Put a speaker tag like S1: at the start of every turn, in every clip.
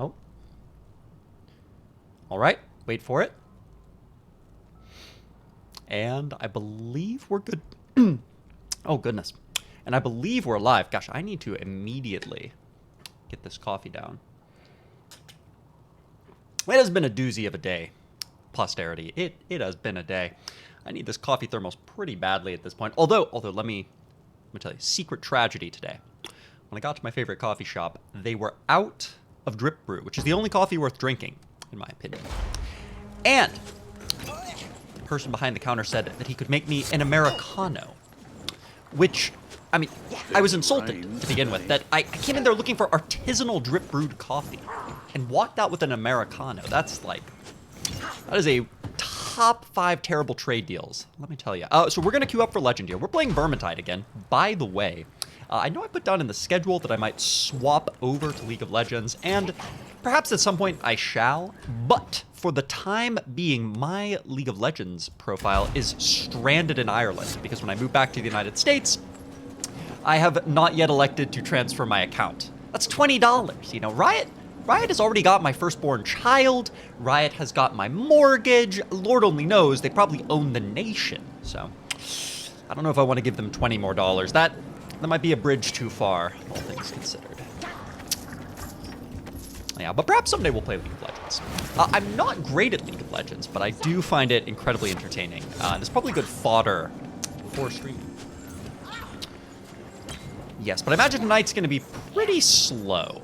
S1: Oh. All right, wait for it. And I believe we're good. Oh, goodness. And I believe we're live. Gosh, I need to immediately get this coffee down. It has been a doozy of a day, posterity. It has been a day. I need this coffee thermos pretty badly at this point. Although let me tell you, secret tragedy today. When I got to my favorite coffee shop, they were out of drip brew, which is the only coffee worth drinking, in my opinion. And the person behind the counter said that he could make me an Americano, which, I mean, I was insulted to begin with, that I came in there looking for artisanal drip brewed coffee and walked out with an Americano. That is a top 5 terrible trade deals, let me tell you. So we're going to queue up for Legend here. We're playing Vermintide again. By the way, I know I put down in the schedule that I might swap over to League of Legends, and perhaps at some point I shall, but for the time being, my League of Legends profile is stranded in Ireland, because when I move back to the United States, I have not yet elected to transfer my account. That's $20, you know, Riot has already got my firstborn child, Riot has got my mortgage, Lord only knows, they probably own the nation, so I don't know if I want to give them $20 more. That might be a bridge too far, all things considered. Yeah, but perhaps someday we'll play League of Legends. I'm not great at League of Legends, but I do find it incredibly entertaining. And it's probably good fodder for streaming. Yes, but I imagine tonight's going to be pretty slow.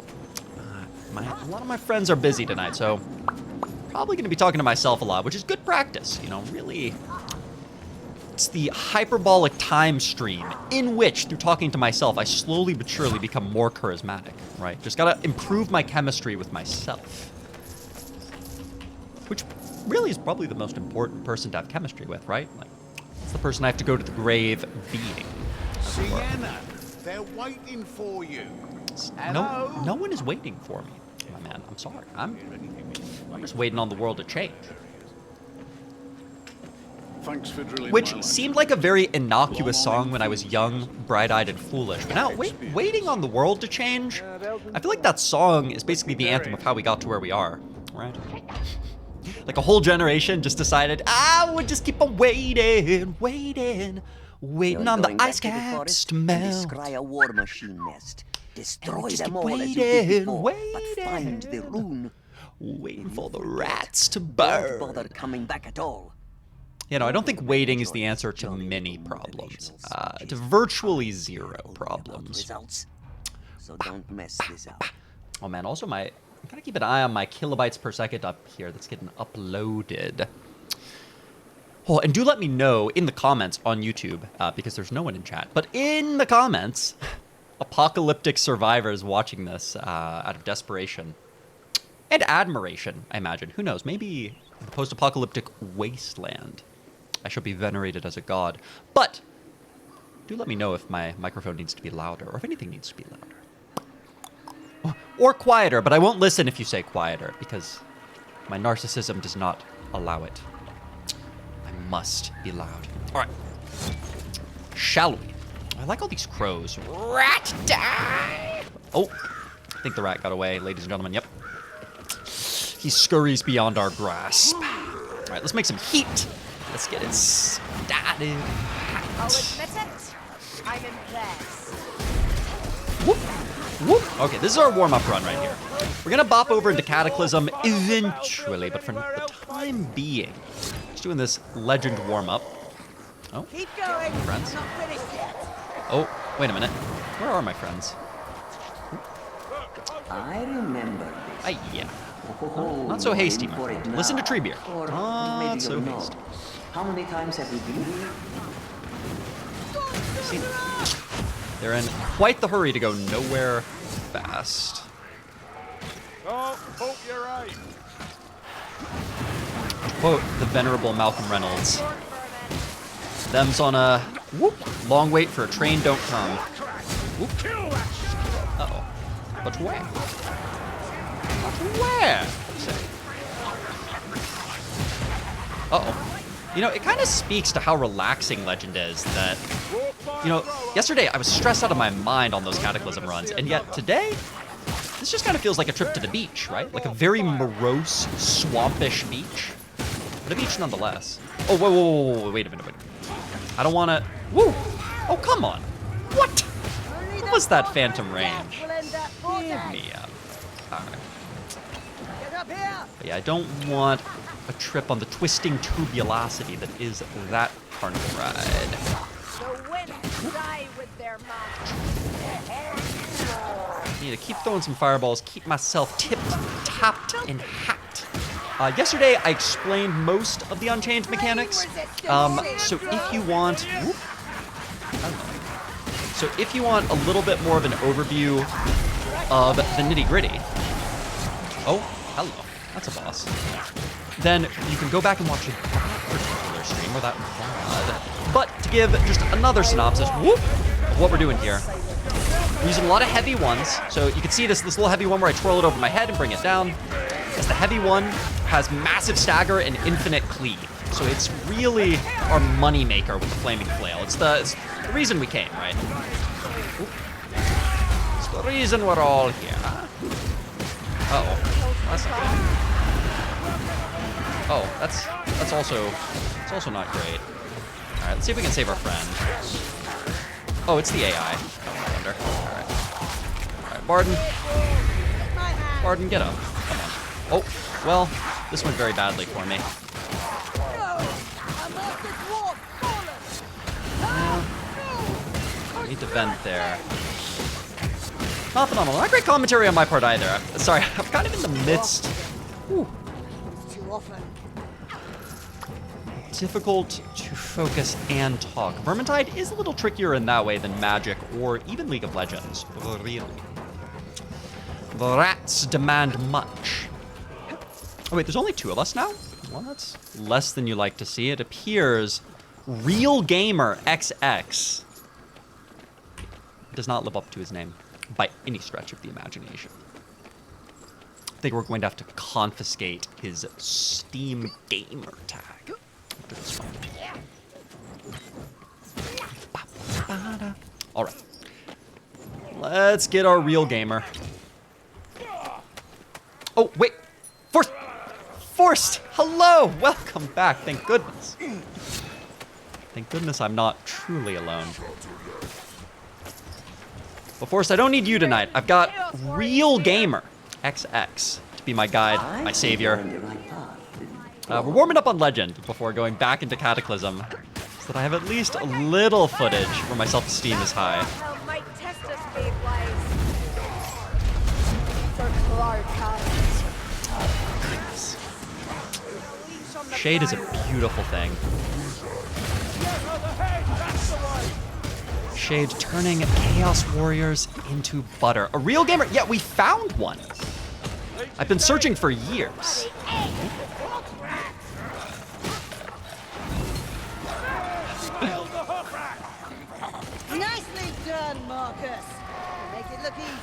S1: A lot of my friends are busy tonight, so probably going to be talking to myself a lot, which is good practice. You know, really, it's the hyperbolic time stream in which, through talking to myself, I slowly but surely become more charismatic, right? Just gotta improve my chemistry with myself. Which really is probably the most important person to have chemistry with, right? Like, it's the person I have to go to the grave being.
S2: Sienna, they're waiting for you.
S1: No one is waiting for me, my man. I'm sorry. I'm just waiting on the world to change.
S2: Thanks for drilling.
S1: Which seemed like a very innocuous song when I was young, bright-eyed, and foolish. But now, waiting on the world to change, I feel like that song is basically the anthem of how we got to where we are, right? Like a whole generation just decided, we'll just keep on waiting on the ice caps to melt.
S3: Descry a war machine nest. Destroy
S1: just
S3: them
S1: keep
S3: all as you did before, but
S1: waiting.
S3: find the rune.
S1: Waiting for the rats to
S3: Don't
S1: burn.
S3: bother coming back at all.
S1: You know, I don't think waiting is the answer to many problems. To virtually zero problems.
S3: Results. So don't mess this up.
S1: Oh man, also I gotta keep an eye on my kilobytes per second up here that's getting uploaded. Oh, and do let me know in the comments on YouTube, because there's no one in chat, but in the comments, apocalyptic survivors watching this out of desperation. And admiration, I imagine. Who knows, maybe the post-apocalyptic wasteland. I shall be venerated as a god. But do let me know if my microphone needs to be louder, or if anything needs to be louder. Or quieter, but I won't listen if you say quieter, because my narcissism does not allow it. I must be loud. All right. Shall we? I like all these crows. Rat die! Oh, I think the rat got away, ladies and gentlemen. Yep. He scurries beyond our grasp. All right, let's make some heat. Let's get it started.
S4: I'll admit it. I'm impressed.
S1: Whoop, whoop. Okay, this is our warm-up run right here. We're gonna bop over into Cataclysm eventually, but for the time being, just doing this legend warm-up. Oh,
S4: Keep going.
S1: friends.
S4: Not finished yet.
S1: Oh, wait a minute. Where are my friends?
S3: I remember this.
S1: Yeah.
S3: Oh,
S1: Not so hasty,
S3: you're in
S1: my
S3: for it
S1: friend.
S3: now.
S1: Listen to Treebeer.
S3: Or
S1: Not
S3: maybe
S1: so
S3: you're not.
S1: hasty.
S3: How many times have we been here?
S1: See, they're in quite the hurry to go nowhere fast.
S2: Oh, hope you're right.
S1: To quote the venerable Malcolm Reynolds, them's on a long wait for a train don't come. Whoop. Uh-oh. But where? But where? Say. Uh-oh. You know, it kind of speaks to how relaxing Legend is that, you know, yesterday I was stressed out of my mind on those Cataclysm runs, and yet today, this this just kind of feels like a trip to the beach, right? Like a very morose, swampish beach. But a beach nonetheless. Oh, whoa, wait a minute. I don't want to... Woo! Oh, come on. What? What was that phantom range? Give me up. All right. But yeah, I don't want a trip on the twisting tubulosity that is that carnival ride.
S4: The winds die with their mouth.
S1: I need to keep throwing some fireballs, keep myself tipped, tapped, and hacked. Yesterday, I explained most of the Unchained mechanics. So if you want... Whoop. So if you want a little bit more of an overview of the nitty-gritty... Oh, hello. That's a boss. Then you can go back and watch that particular stream or that VOD. But to give just another synopsis whoop, of what we're doing here. We're using a lot of heavy ones. So you can see this little heavy one where I twirl it over my head and bring it down. As the heavy one has massive stagger and infinite cleave. So it's really our money maker with the flaming flail. It's the reason we came, right? Oop. It's the reason we're all here. Uh-oh. That's not good. Oh, that's also not great. All right, let's see if we can save our friend. Oh, it's the AI. I wonder. All right, Barden, get up. Come on. Oh, well, this went very badly for me. Yeah. Need to vent there. Not phenomenal. Not great commentary on my part either. Sorry, I'm kind of in the midst. Whew. Difficult to focus and talk. Vermintide is a little trickier in that way than Magic or even League of Legends. Really. The rats demand much. Oh wait, there's only 2 of us now? Well, that's less than you like to see. It appears Real Gamer XX does not live up to his name by any stretch of the imagination. I think we're going to have to confiscate his Steam gamer tag. All right. Let's get our real gamer. Oh, wait. Forced! Hello! Welcome back. Thank goodness. Thank goodness I'm not truly alone. But Forrest, I don't need you tonight. I've got Real Gamer XX to be my guide, my savior. We're warming up on Legend before going back into Cataclysm, so that I have at least a little footage where my self-esteem is high. Goodness. Shade is a beautiful thing. Shade turning Chaos Warriors into butter. A real gamer? Yeah, we found one. I've been searching for years.
S5: Nicely done, Marcus. Make it look easy.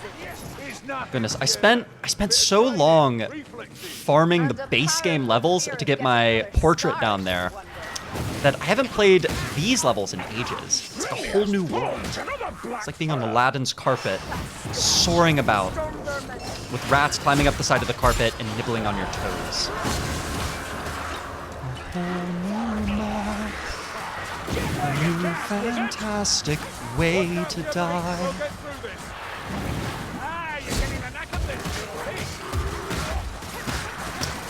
S1: Goodness, I spent so long farming the base game levels to get my portrait down there that I haven't played these levels in ages. It's like a whole new world. It's like being on Aladdin's carpet, soaring about, with rats climbing up the side of the carpet and nibbling on your toes. A new fantastic way to die.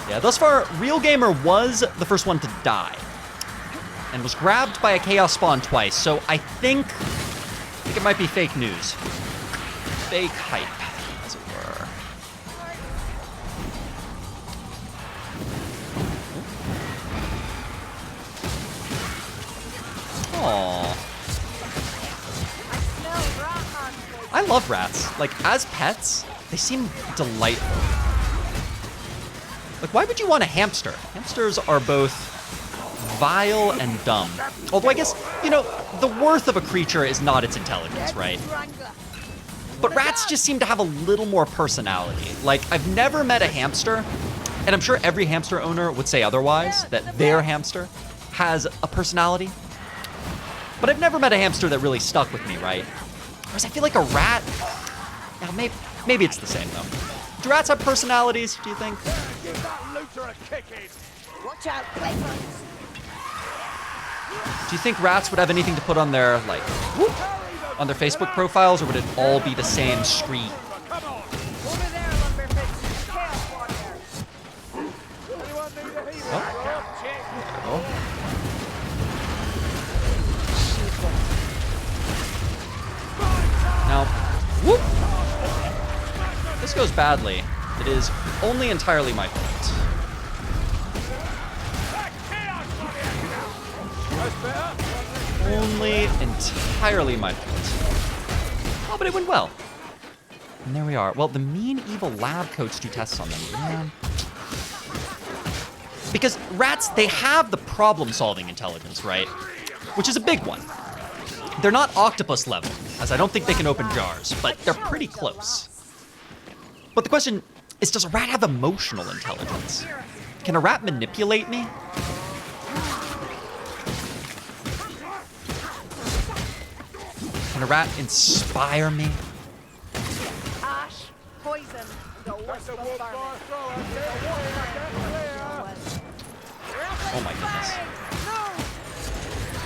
S1: Yeah, thus far, Real Gamer was the first one to die, and was grabbed by a Chaos Spawn twice, so I think it might be fake news. Fake hype, as it were. Aww. I love rats. Like, as pets, they seem delightful. Like, why would you want a hamster? Hamsters are both vile and dumb. Although I guess, you know, the worth of a creature is not its intelligence, right? But rats just seem to have a little more personality. Like, I've never met a hamster, and I'm sure every hamster owner would say otherwise, that their hamster has a personality. But I've never met a hamster that really stuck with me, right? Whereas I feel like a rat, now Maybe it's the same, though. Do rats have personalities, do you think?
S2: Give that looter a kicking.
S5: Watch out, playfellows.
S1: Do you think rats would have anything to put on their, like, whoop, on their Facebook profiles, or would it all be the same street?
S2: Come on.
S4: Over there, Lumberfits. Chaos Warrior.
S2: Anyone need a healer?
S1: Oh. Now, whoop! This goes badly. It is only entirely my fault. Only entirely my fault. Oh, but it went well. And there we are. Well, the mean evil lab coats do tests on them. Man. Because rats, they have the problem-solving intelligence, right? Which is a big one. They're not octopus level, as I don't think they can open jars, but they're pretty close. But the question is, does a rat have emotional intelligence? Can a rat manipulate me? Can a rat inspire me?
S4: Ash, poison, the wisp of vermin.
S1: Oh my goodness.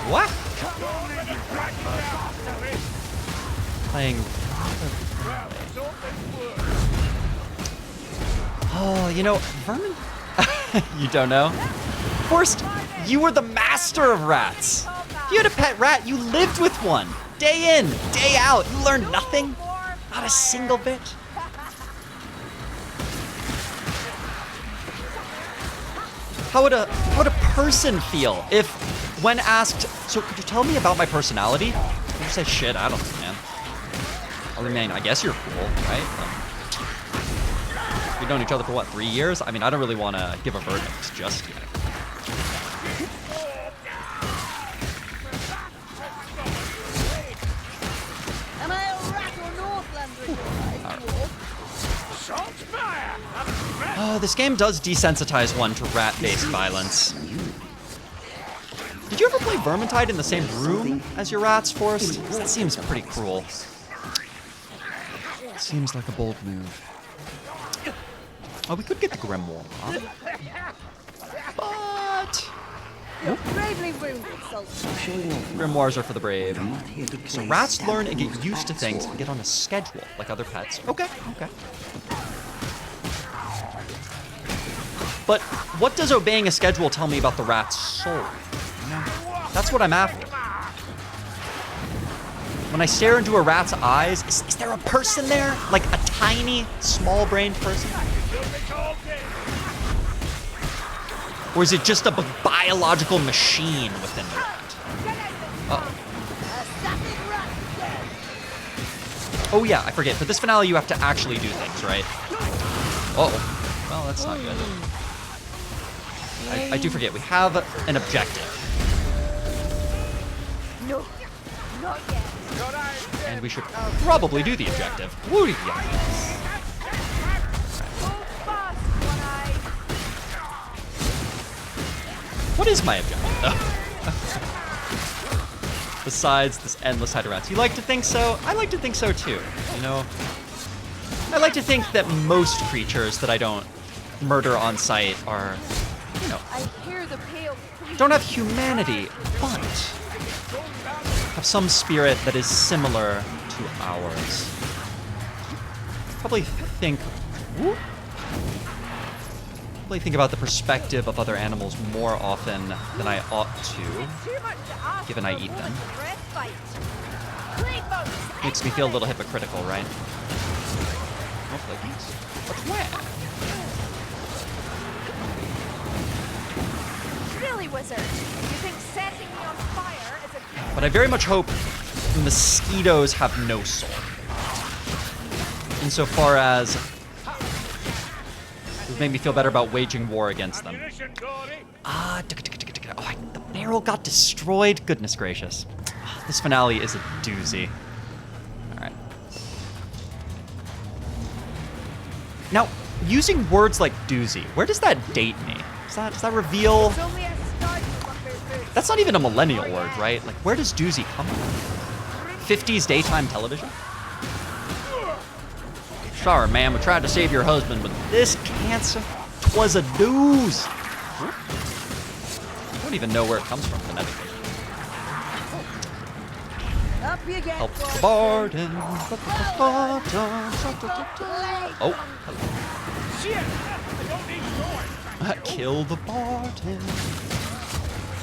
S1: What? Playing. Oh, you know, Vermin. You don't know? Forrest, you were the master of rats. If you had a pet rat, you lived with one. Day in, day out. You learned nothing? Not a single bit? How would a person feel if, when asked, so could you tell me about my personality? You just say, shit, I don't know, man. I mean, I guess you're cool, right? We've known each other for what, 3 years? I mean, I don't really want to give a verdict just yet.
S5: Am I a rat or Northlander in your eyes, dwarf?
S1: Oh, this game does desensitize one to rat-based violence. Did you ever play Vermintide in the same room as your rats, Forrest? That seems pretty cruel. Seems like a bold move. Oh, we could get the Grimoire, huh? But...
S5: You're bravely wounded, Sultan.
S1: Grimoires are for the brave.
S3: I'm not here to
S1: So
S3: play
S1: rats
S3: Stab
S1: learn and
S3: in
S1: get
S3: the
S1: used to
S3: back
S1: things
S3: sword.
S1: and get on a schedule, like other pets. Okay, okay. But what does obeying a schedule tell me about the rat's soul? You know, that's what I'm after. When I stare into a rat's eyes, is there a person there? Like a tiny, small-brained person? Or is it just a biological machine within the rat? Uh-oh. Oh yeah, I forget. For this finale, you have to actually do things, right? Uh-oh. Well, that's not good. I do forget. We have an objective.
S4: No, not yet.
S1: And we should probably do the objective. Woo, yeah.
S4: Hold fast, One Eye.
S1: What is my objective, though? Besides this endless hide of rats. You like to think so? I like to think so, too. You know? I like to think that most creatures that I don't murder on sight are, you know,
S4: I hear the pale.
S1: don't have humanity, but have some spirit that is similar to ours. Probably think about the perspective of other animals more often than I ought to,
S4: Too much to ask
S1: given I
S4: for a
S1: eat them.
S4: woman's respite. Playboats,
S1: Makes me feel a little hypocritical, right? Oh, please. What's where?
S4: Really, wizard? You think setting me on fire is a good
S1: But I very much hope mosquitoes have no soul. Insofar as it would make me feel better about waging war against them. Ah, oh, the barrel got destroyed. Goodness gracious. This finale is a doozy. All right. Now, using words like doozy, where does that date me? Does that reveal?
S4: It's only a start to Lumberfits.
S1: That's not even a millennial word, right? Like, where does doozy come from? 50s daytime television? Sorry, ma'am, we tried to save your husband, but this cancer, 'twas a dooze. I don't even know where it comes from phonetically.
S5: Up you get,
S1: Help the
S5: boys.
S1: barden. Oh,
S2: Shit! I don't need noise.
S1: kill the barden.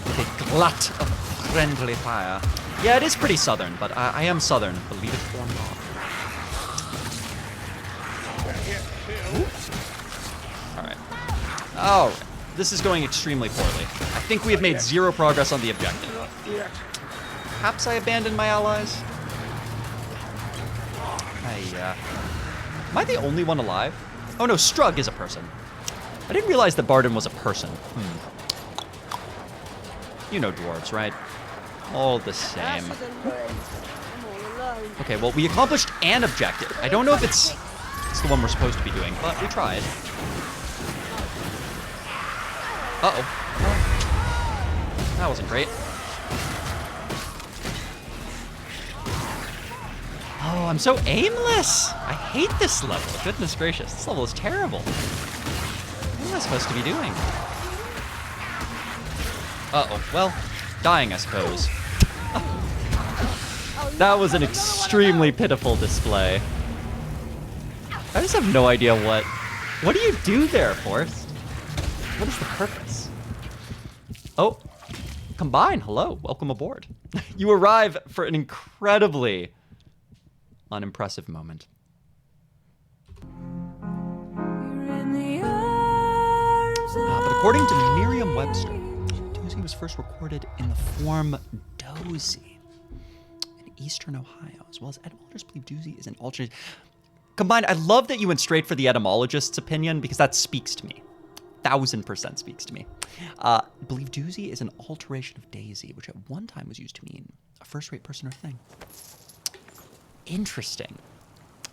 S1: With a glut of friendly fire. Yeah, it is pretty southern, but I am southern, believe it or not. Alright. Alright. This is going extremely poorly. I think we have made zero progress on the objective. Perhaps I abandoned my allies? Am I the only one alive? Oh no, Strug is a person. I didn't realize that Barden was a person. You know dwarves, right? All the same.
S5: Faster than rain. I'm all alone.
S1: Okay, well, we accomplished an objective. I don't know if it's the one we're supposed to be doing, but we tried. Uh-oh. That wasn't great. Oh, I'm so aimless. I hate this level. Goodness gracious. This level is terrible. What am I supposed to be doing? Uh-oh. Well, dying, I suppose. That was an extremely pitiful display. I just have no idea what do you do there, Forrest? What is the purpose? Oh, Combine, hello, welcome aboard. You arrive for an incredibly unimpressive moment. But according to Merriam-Webster, Doozy was first recorded in the form dozy in eastern Ohio, as well as etymologists believe Doozy is an alternate. Combined, I love that you went straight for the etymologist's opinion because that speaks to me. 1000% speaks to me. Believe doozy is an alteration of daisy, which at one time was used to mean a first-rate person or thing. Interesting.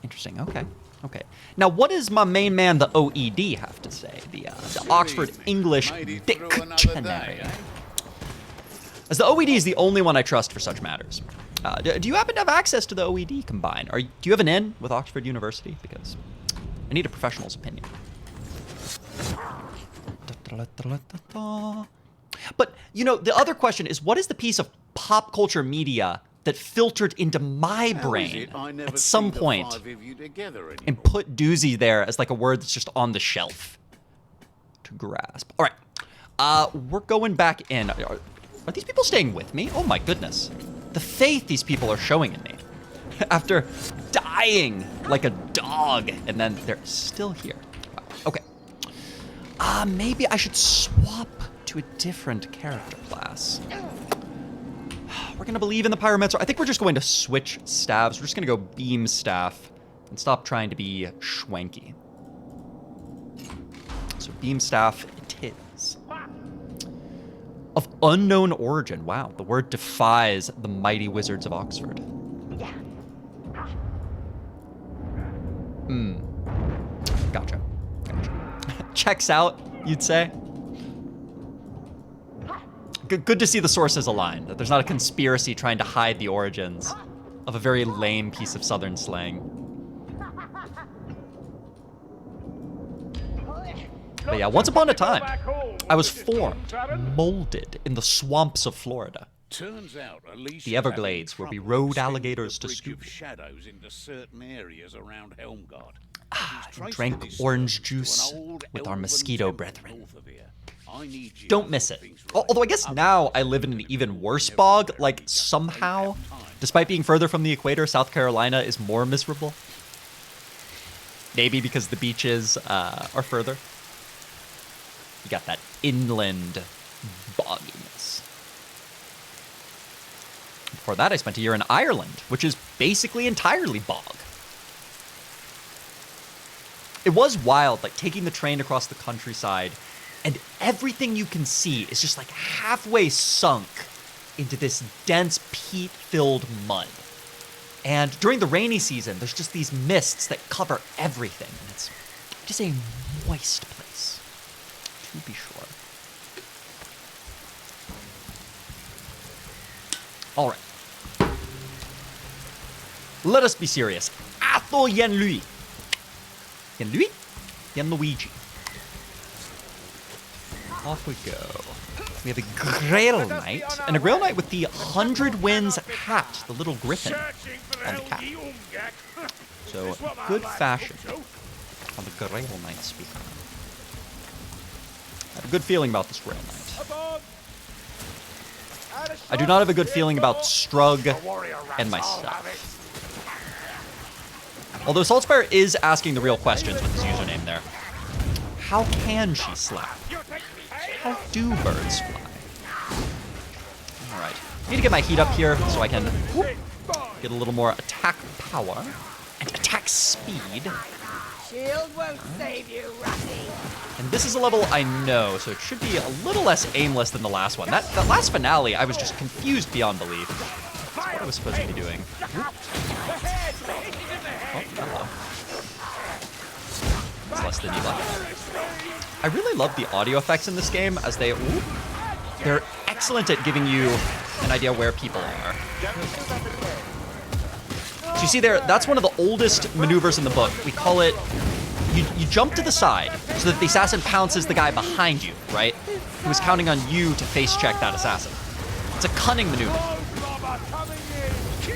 S1: Interesting. Okay. Okay. Now, what does my main man, the OED, have to say? The Oxford English Dictionary. As the OED is the only one I trust for such matters. Do you happen to have access to the OED Combine? Do you have an in with Oxford University? Because I need a professional's opinion. But, you know, the other question is, what is the piece of pop culture media that filtered into my brain at some point and put doozy there as like a word that's just on the shelf to grasp? All right, we're going back in. Are these people staying with me? Oh my goodness. The faith these people are showing in me after dying like a dog, and then they're still here. Wow. Okay. Maybe I should swap to a different character class. We're gonna believe in the Pyromancer. I think we're just going to switch staffs. We're just gonna go beam staff and stop trying to be schwanky. So beam staff it is. Of unknown origin. Wow, the word defies the mighty wizards of Oxford. Gotcha. Checks out, you'd say. Good to see the sources aligned, that there's not a conspiracy trying to hide the origins of a very lame piece of southern slang. But yeah, once upon a time, I was formed, molded in the swamps of Florida.
S2: Turns out
S1: The Everglades, where we rode alligators to school.
S2: shadows into certain areas around Helmgard.
S1: And drank orange juice with our mosquito brethren. Don't miss it. Although I guess now I live in an even worse bog, like somehow, despite being further from the equator, South Carolina is more miserable. Maybe because the beaches are further. You got that inland bogginess. Before that, I spent a year in Ireland, which is basically entirely bog. It was wild, like taking the train across the countryside, and everything you can see is just like halfway sunk into this dense peat-filled mud. And during the rainy season, there's just these mists that cover everything. And it's just a moist place, to be sure. All right. Let us be serious. Athol Yen Lui. and Luigi. Off we go. We have a Grail Knight, and a Grail Knight with the 100 Winds hat, the little griffin on the cap. So, good fashion on the Grail Knight speaker. I have a good feeling about this Grail Knight. I do not have a good feeling about Strug and myself. Although Saltspire is asking the real questions with his username there. How can she slap? How do birds fly? Alright. Need to get my heat up here so I can get a little more attack power and attack speed.
S4: Shield won't save you, Ratty.
S1: And this is a level I know, so it should be a little less aimless than the last one. That last finale, I was just confused beyond belief. That's what I was supposed to be doing. Oh, hello. It's less than you like. I really love the audio effects in this game as they're excellent at giving you an idea where people are. So you see there, that's one of the oldest maneuvers in the book. We call it, you jump to the side so that the assassin pounces the guy behind you, right? Who is counting on you to face check that assassin. It's a cunning maneuver.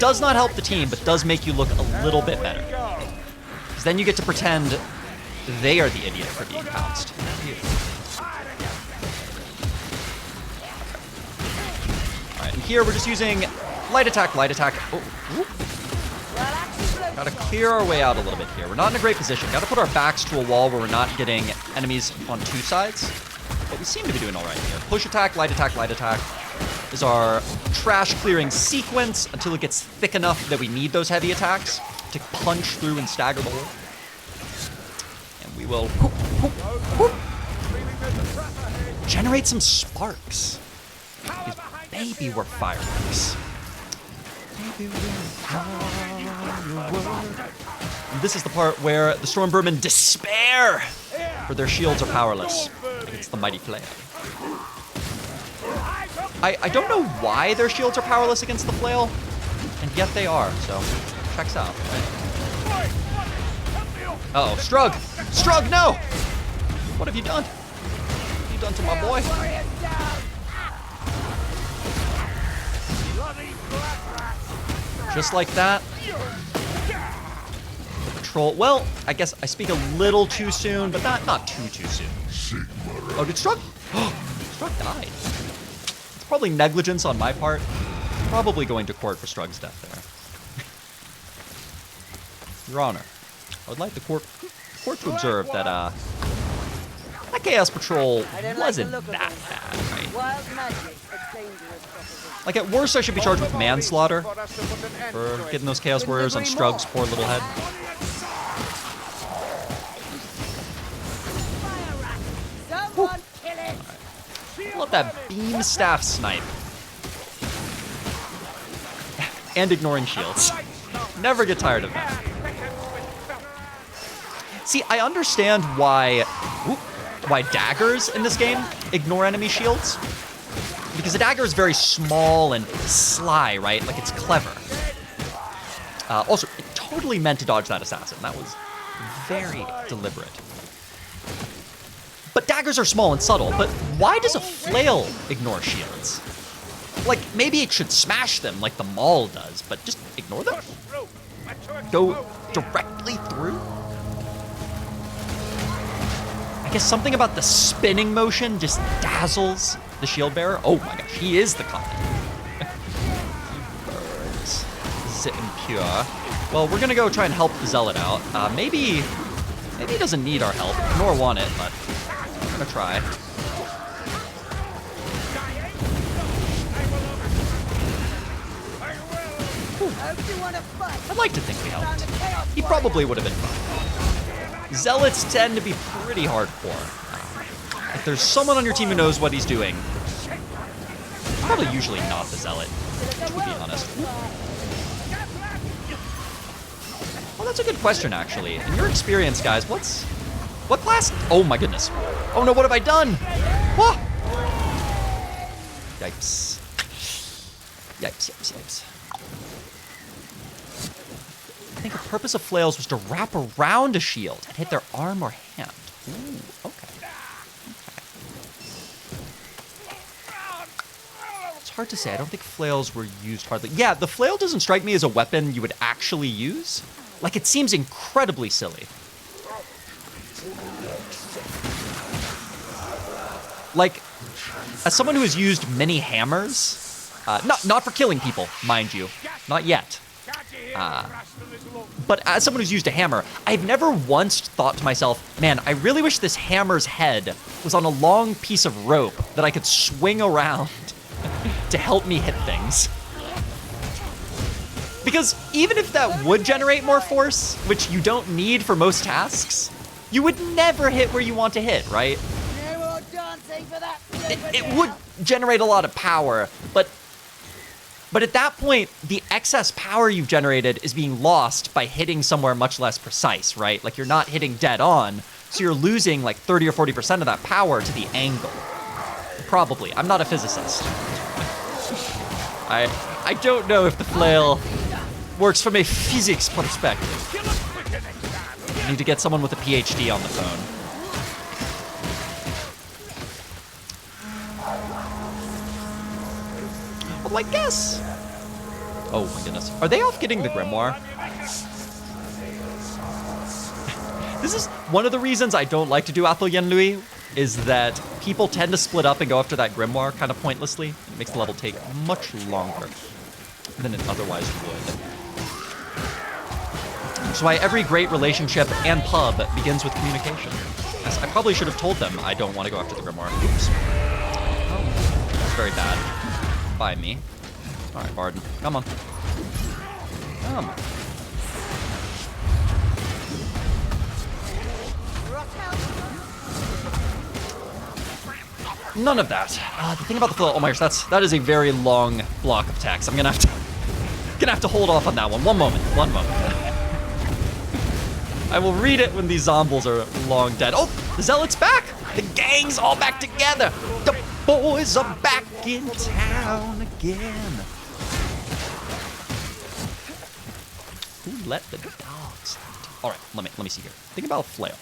S1: Does not help the team, but does make you look a little bit better. Because then you get to pretend they are the idiot for being pounced. Alright, and here we're just using light attack, light attack. Oh, gotta clear our way out a little bit here. We're not in a great position. Gotta put our backs to a wall where we're not getting enemies on two sides. But we seem to be doing alright here. Push attack, light attack is our trash clearing sequence until it gets thick enough that we need those heavy attacks to punch through and stagger the hole. And we will generate some sparks. Because maybe we're fireworks. Maybe we're fireworks. And this is the part where the Stormvermin despair, for their shields are powerless against the mighty flail. I don't know why their shields are powerless against the flail, and yet they are, so checks out. Right? Uh-oh, Strug! Strug, no! What have you done? What have you done to my boy? Just like that. The patrol, well, I guess I speak a little too soon, but not too soon. Oh, did Strug? Strug died. It's probably negligence on my part. Probably going to court for Strug's death there. Your Honor, I would like the court to observe that that Chaos Patrol wasn't that bad, right?
S5: Wild magic, a dangerous proposition.
S1: Like, at worst, I should be charged with manslaughter for getting those Chaos Warriors on Strug's poor little head.
S5: Someone kill it!
S1: I love that beam staff snipe. And ignoring shields. Never get tired of that. See, I understand why daggers in this game ignore enemy shields. Because a dagger is very small and sly, right? Like, it's clever. Also, it totally meant to dodge that assassin. That was very deliberate. But daggers are small and subtle, but why does a flail ignore shields? Like, maybe it should smash them like the maul does, but just ignore them? Go directly through? I guess something about the spinning motion just dazzles the shield bearer. Oh my gosh, he is the comet. Birds. Zit impure. Well, we're gonna go try and help the zealot out. Maybe he doesn't need our help, nor want it, but I'm gonna try. I'd like to think we helped. He probably would have been fine. Zealots tend to be pretty hardcore. If there's someone on your team who knows what he's doing, it's probably usually not the zealot, to be honest. Well, that's a good question, actually. In your experience, guys, what class? Oh my goodness. Oh no, what have I done? Ah! Yikes. Yikes, yikes, yikes. think the purpose of flails was to wrap around a shield and hit their arm or hand. Ooh, okay. It's hard to say. I don't think flails were used hardly. Yeah, the flail doesn't strike me as a weapon you would actually use. Like, it seems incredibly silly. Like, as someone who has used many hammers, not for killing people, mind you, not yet. But as someone who's used a hammer, I've never once thought to myself, man, I really wish this hammer's head was on a long piece of rope that I could swing around to help me hit things. Because even if that would generate more force, which you don't need for most tasks, you would never hit where you want to hit, right?
S5: No more dancing for that.
S1: It would generate a lot of power, but at that point, the excess power you've generated is being lost by hitting somewhere much less precise, right? Like, you're not hitting dead on, so you're losing like 30 or 40% of that power to the angle. Probably. I'm not a physicist. I don't know if the flail works from a physics perspective. I need to get someone with a PhD on the phone. Well, I guess. Oh my goodness. Are they off getting the grimoire? This is one of the reasons I don't like to do Athel Yenlui, is that people tend to split up and go after that grimoire kind of pointlessly. It makes the level take much longer than it otherwise would. That's why every great relationship and pub begins with communication. I probably should have told them I don't want to go after the grimoire. Oops. Oh, that's very bad. By me. All right, Barden. Come on. Come on. None of that. The thing about the flail, oh my gosh, that is a very long block of text. I'm gonna have to hold off on that one. One moment. I will read it when these zombies are long dead. Oh, the zealot's back. The gang's all back together. The boys are back in town again. Who let the dogs out? All right, let me see here. Think about a flail.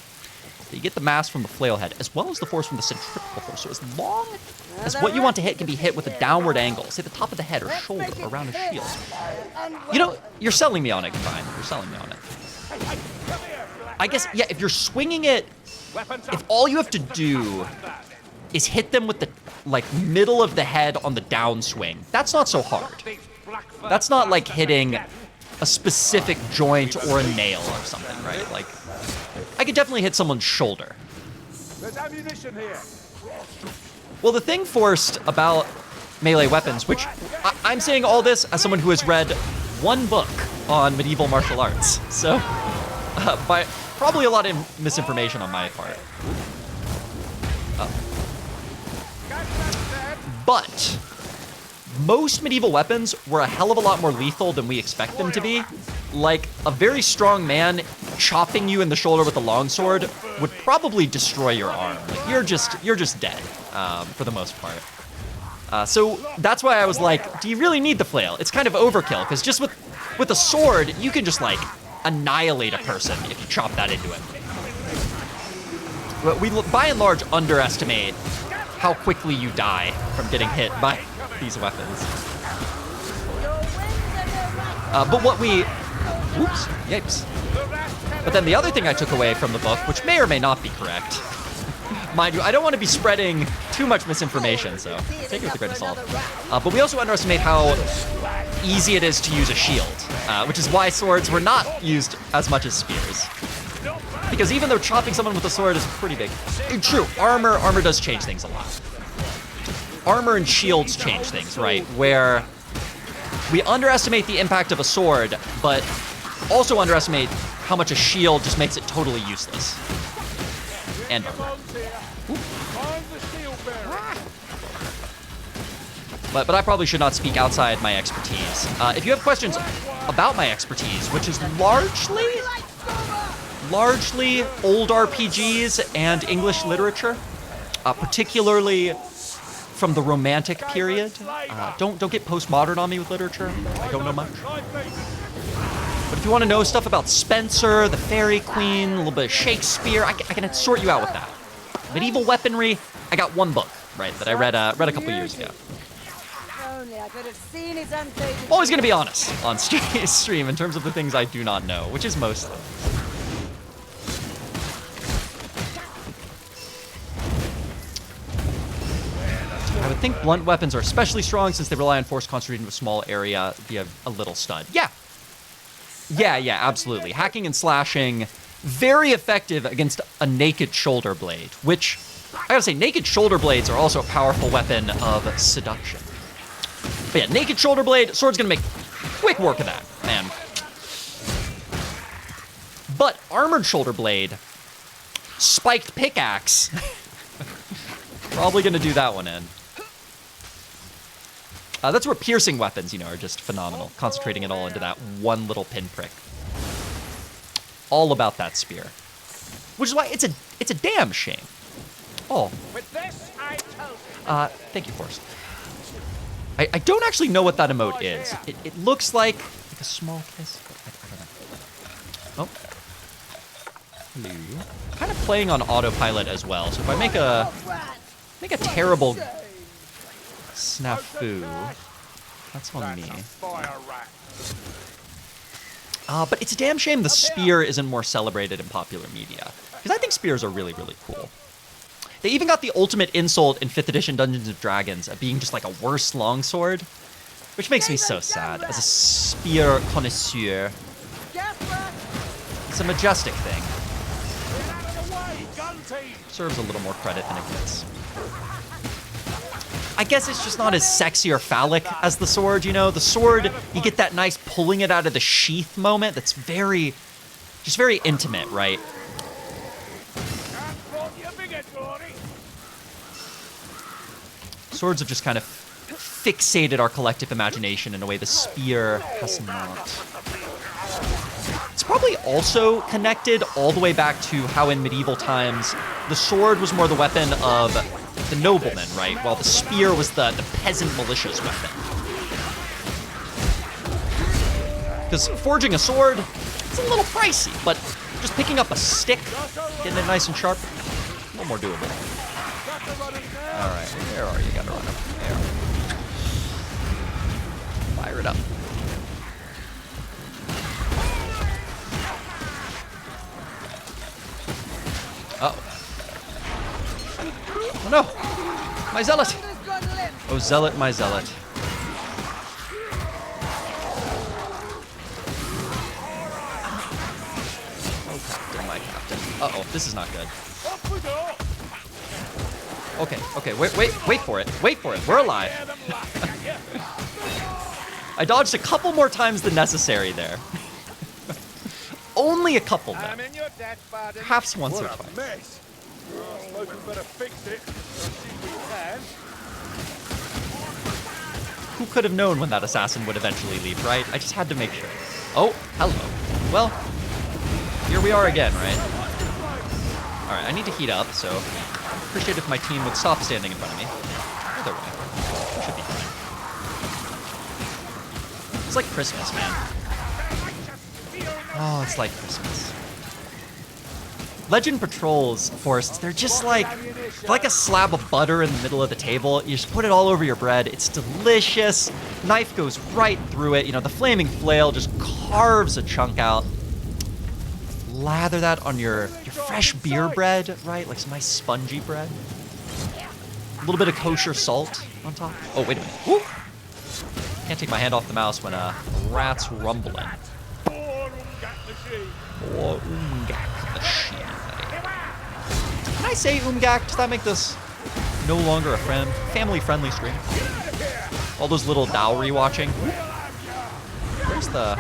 S1: You get the mass from the flail head, as well as the force from the centrifugal force. So as long as what you want to hit can be hit with a downward angle, say the top of the head or shoulder around a shield. You know, you're selling me on it, Combine. You're selling me on it. I guess, yeah, if you're swinging it, if all you have to do is hit them with the, like, middle of the head on the downswing, that's not so hard. That's not like hitting a specific joint or a nail or something, right? Like, I could definitely hit someone's shoulder.
S2: There's ammunition here.
S1: Well, the thing forced about melee weapons, which I'm saying all this as someone who has read one book on medieval martial arts, so by probably a lot of misinformation on my part. But most medieval weapons were a hell of a lot more lethal than we expect them to be. Like, a very strong man chopping you in the shoulder with a longsword would probably destroy your arm. Like, you're just dead, for the most part. So that's why I was like, do you really need the flail? It's kind of overkill, because just with a sword, you can just, like, annihilate a person if you chop that into him. But we, by and large, underestimate how quickly you die from getting hit by these weapons. But what we... Oops, yipes. But then the other thing I took away from the book, which may or may not be correct, mind you, I don't want to be spreading too much misinformation, so take it with a grain of salt. But we also underestimate how easy it is to use a shield, which is why swords were not used as much as spears. Because even though chopping someone with a sword is pretty big, true, armor does change things a lot. Armor and shields change things, right? Where we underestimate the impact of a sword, but also underestimate how much a shield just makes it totally useless. And but I probably should not speak outside my expertise. If you have questions about my expertise, which is largely old RPGs and English literature, particularly from the Romantic period. Don't get postmodern on me with literature. I don't know much. But if you want to know stuff about Spencer, the Fairy Queen, a little bit of Shakespeare, I can sort you out with that. Medieval weaponry, I got one book, right, that I read a couple years ago.
S5: Only I could have seen his unfaded.
S1: I'm always going to be honest on stream in terms of the things I do not know, which is most things. I would think blunt weapons are especially strong since they rely on force concentrated into a small area via a little stud. Yeah. Yeah, absolutely. Hacking and slashing, very effective against a naked shoulder blade, which, I gotta say, naked shoulder blades are also a powerful weapon of seduction. But yeah, naked shoulder blade, sword's gonna make quick work of that, man. But armored shoulder blade, spiked pickaxe, probably gonna do that one in. That's where piercing weapons, are just phenomenal. Concentrating it all into that one little pinprick. All about that spear. Which is why it's a damn shame. Oh.
S2: With this, I told you.
S1: Thank you, Forrest. I don't actually know what that emote is. It looks like a small kiss, but I don't know. Oh. Hello. Kind of playing on autopilot as well. So if I make a terrible snafu, that's on me. But it's a damn shame the spear isn't more celebrated in popular media. Because I think spears are really, really cool. They even got the ultimate insult in 5th edition Dungeons & Dragons of being just like a worse longsword. Which makes me so sad as a spear connoisseur. It's a majestic thing. Serves a little more credit than it gets. I guess it's just not as sexy or phallic as the sword, The sword, you get that nice pulling it out of the sheath moment that's very intimate, right? Swords have just kind of fixated our collective imagination in a way the spear has not. It's probably also connected all the way back to how in medieval times the sword was more the weapon of the nobleman, right? While the spear was the peasant militia's weapon. Because forging a sword, it's a little pricey, but just picking up a stick, getting it nice and sharp, a little more doable. Alright, where are you? Gotta run up there. Fire it up. Uh-oh. Oh no! My zealot! Oh, zealot, my zealot. Oh, captain, my captain. Uh-oh, this is not good. Okay, wait for it. Wait for it. We're alive. I dodged a couple more times than necessary there. Only a couple, though. Perhaps once or twice. Who could have known when that assassin would eventually leave, right? I just had to make sure. Oh, hello. Well, here we are again, right? Alright, I need to heat up, so I'd appreciate if my team would stop standing in front of me. Either way. Should be fine. It's like Christmas, man. Oh, it's like Christmas. Legend patrols, Forrest, they're just like a slab of butter in the middle of the table. You just put it all over your bread. It's delicious. Knife goes right through it. The flaming flail just carves a chunk out. Lather that on your fresh beer bread, right? Like some nice spongy bread. A little bit of kosher salt on top. Oh, wait a minute. Woo! Can't take my hand off the mouse when a rat's rumbling. Or Umgak the Sheep. Can I say Umgak? Does that make this no longer a family-friendly stream? All those little dowry watching. Where's the...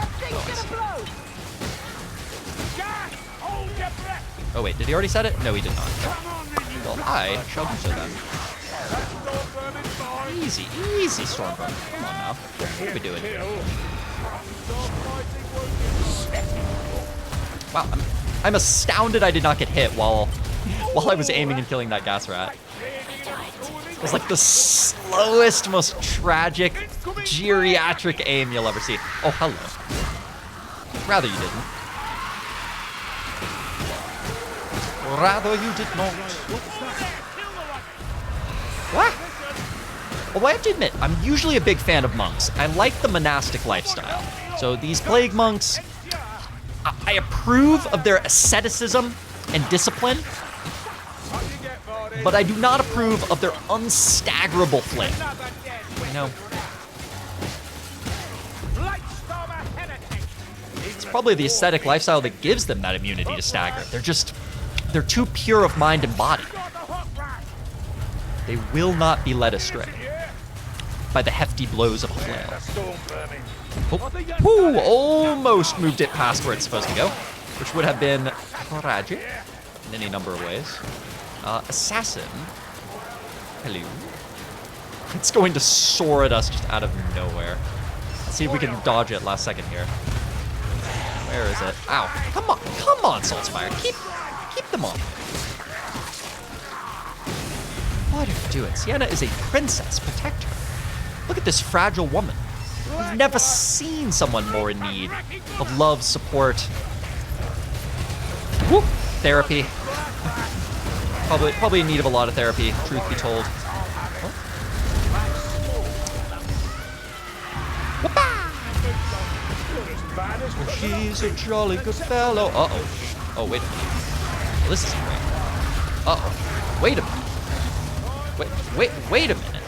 S1: Oh wait, did he already set it? No, he did not. Well, I shall do so then. Easy, easy, Stormburn. Come on now. What are we doing here? Wow, I'm astounded I did not get hit while I was aiming and killing that gas rat. It was like the slowest, most tragic, geriatric aim you'll ever see. Oh, hello. Rather you didn't. Rather you did not. What? Although I have to admit, I'm usually a big fan of monks. I like the monastic lifestyle. So these plague monks, I approve of their asceticism and discipline, but I do not approve of their unstaggerable flame. You know, it's probably the ascetic lifestyle that gives them that immunity to stagger. They're too pure of mind and body. They will not be led astray by the hefty blows of a flail. Oh. Ooh, almost moved it past where it's supposed to go, which would have been tragic in any number of ways. Assassin. Hello. It's going to soar at us just out of nowhere. Let's see if we can dodge it last second here. Where is it? Ow. Come on, Saltspire. Keep them on. What are you doing? Sienna is a princess. Protect her. Look at this fragile woman. We've never seen someone more in need of love, support. Whoop. Therapy. Probably in need of a lot of therapy, truth be told. Oh, she's a jolly good fellow. Uh-oh. Oh, wait a minute. Well, this isn't great. Uh-oh. Wait a minute. Wait a minute.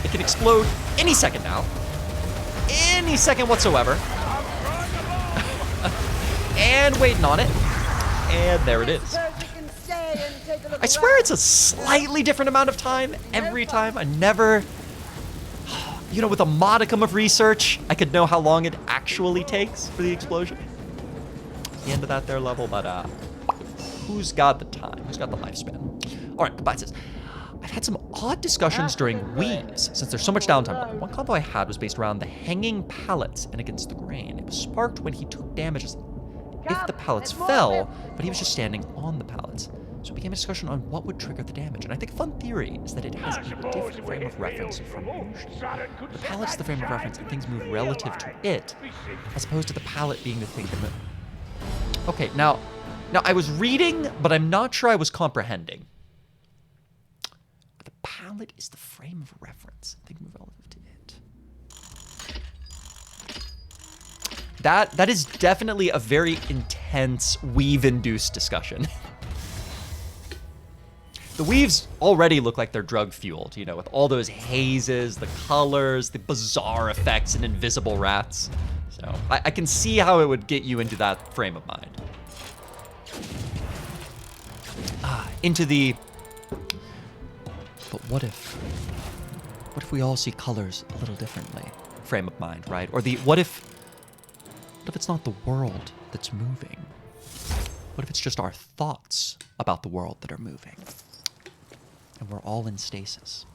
S1: It can explode any second now. Any second whatsoever. And waiting on it. And there it is. I swear it's a slightly different amount of time every time. I never, you know, with a modicum of research, I could know how long it actually takes for the explosion. The end of that there level, but who's got the time? Who's got the lifespan? All right, goodbye, sis. I've had some odd discussions during weaves since there's so much downtime. One convo I had was based around the hanging pallets and against the grain. It was sparked when he took damage if the pallets fell, but he was just standing on the pallets. So it became a discussion on what would trigger the damage. And I think a fun theory is that it has a different frame of reference from motion. The pallet's the frame of reference and things move relative to it, as opposed to the pallet being the thing that moves. Okay, now I was reading, but I'm not sure I was comprehending. The pallet is the frame of reference. Things move relative to it. That is definitely a very intense weave-induced discussion. The weaves already look like they're drug-fueled, you know, with all those hazes, the colors, the bizarre effects, and invisible rats. So I can see how it would get you into that frame of mind. Into the... But what if we all see colors a little differently? Frame of mind, right? Or the what if it's not the world that's moving? What if it's just our thoughts about the world that are moving? And we're all in stasis.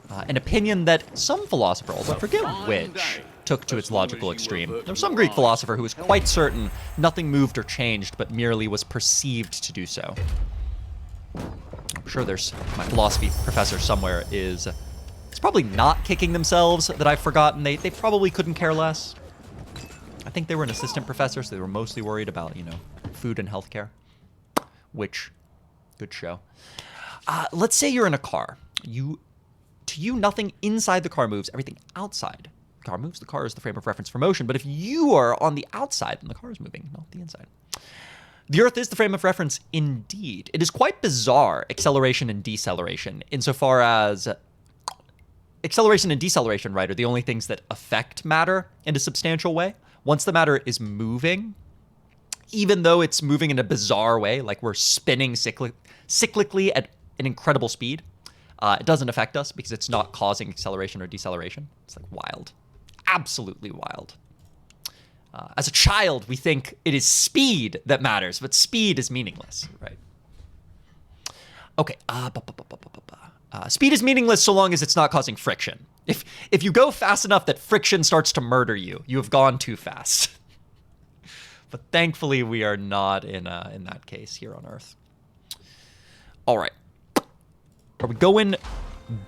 S1: An opinion that some philosopher, although I forget which, took to its logical extreme. There was some Greek philosopher who was quite certain nothing moved or changed, but merely was perceived to do so. I'm sure there's my philosophy professor somewhere is probably not kicking themselves that I've forgotten. They probably couldn't care less. I think they were an assistant professor, so they were mostly worried about, you know, food and healthcare, which, good show. Let's say you're in a car. To you, nothing inside the car moves. Everything outside the car moves. The car is the frame of reference for motion. But if you are on the outside, then the car is moving, not the inside. The Earth is the frame of reference indeed. It is quite bizarre, acceleration and deceleration, insofar as acceleration and deceleration, right, are the only things that affect matter in a substantial way. Once the matter is moving, even though it's moving in a bizarre way, like we're spinning cyclically at an incredible speed, it doesn't affect us because it's not causing acceleration or deceleration. It's like wild. Absolutely wild. As a child, we think it is speed that matters, but speed is meaningless, right? Okay. Speed is meaningless so long as it's not causing friction. If you go fast enough that friction starts to murder you, you have gone too fast. But thankfully, we are not in that case here on Earth. All right. Are we going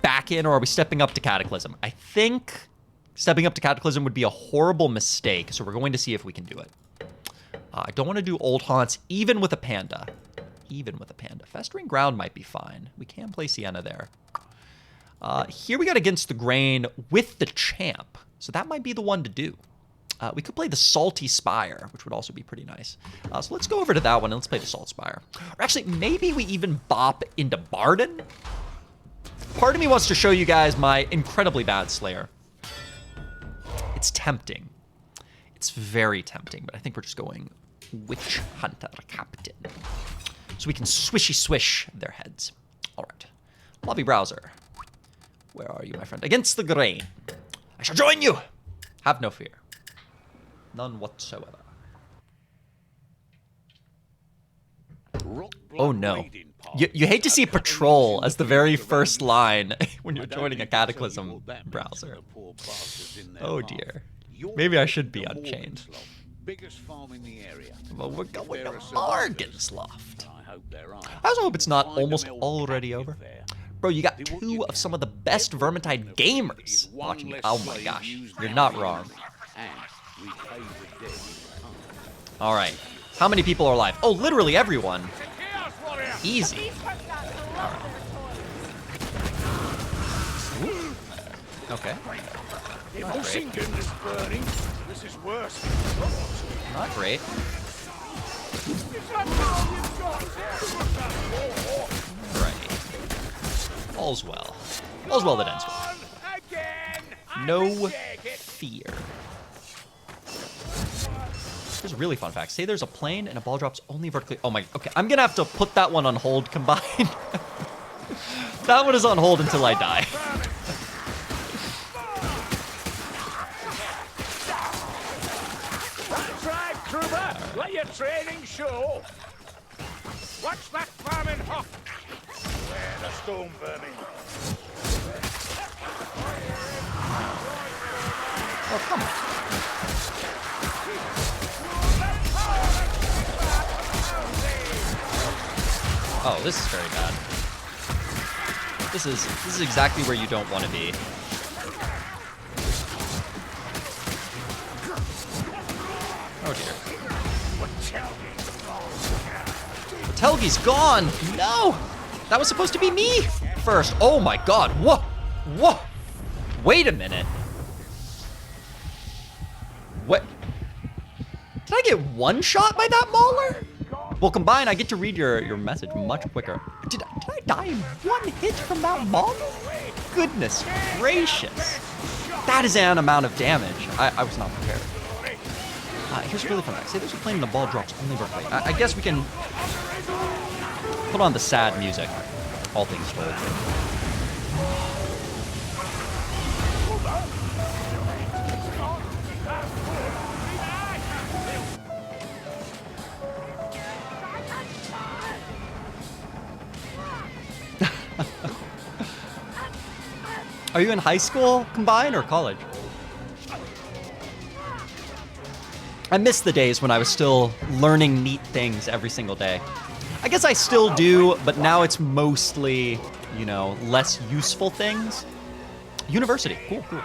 S1: back in, or are we stepping up to Cataclysm? I think Stepping up to Cataclysm would be a horrible mistake, so we're going to see if we can do it. I don't want to do Old Haunts, even with a Panda. Even with a Panda. Festering Ground might be fine. We can play Sienna there. Here we got Against the Grain with the Champ, so that might be the one to do. We could play the Salty Spire, which would also be pretty nice. So let's go over to that one and let's play the Salt Spire. Or actually, maybe we even bop into Barden. Part of me wants to show you guys my incredibly bad Slayer. It's tempting. It's very tempting, but I think we're just going Witch Hunter Captain. So we can swishy swish their heads. All right. Lobby browser. Where are you, my friend? Against the Grain. I shall join you. Have no fear. None whatsoever. Oh no. You hate to see Patrol as the very first line when you're joining a Cataclysm browser. Oh dear. Maybe I should be Unchained.
S2: Biggest farm in the area.
S1: Well, we're going to Morgan's Loft. I also hope it's not almost already over. Bro, you got two of some of the best Vermintide gamers watching you. Oh my gosh. You're not wrong. All right. How many people are alive? Oh, literally everyone. Easy. All right. Okay. Not great.
S2: This is worse.
S1: Not great. Right. All's well. All's well that ends well. No fear. Here's a really fun fact. Say there's a plane and a ball drops only vertically. Oh my, okay. I'm gonna have to put that one on hold combined. That one is on hold until I die.
S2: Let your training show. Watch that farming hawk. Where the stone vermin.
S1: Oh, come on. Oh, this is very bad. This is exactly where you don't want to be. Oh dear. Telgi's gone! No! That was supposed to be me first. Oh my god. Whoa! Whoa! Wait a minute. What? Did I get one shot by that mauler? Well, combined, I get to read your message much quicker. Did I die in one hit from that mauler? Goodness gracious. That is an amount of damage. I was not prepared. Here's a really fun fact. Say there's a plane and the ball drops only vertically. I guess we can put on the sad music. All things told. Are you in high school combined or college? I miss the days when I was still learning neat things every single day. I guess I still do, but now it's mostly, you know, less useful things. University, cool, cool.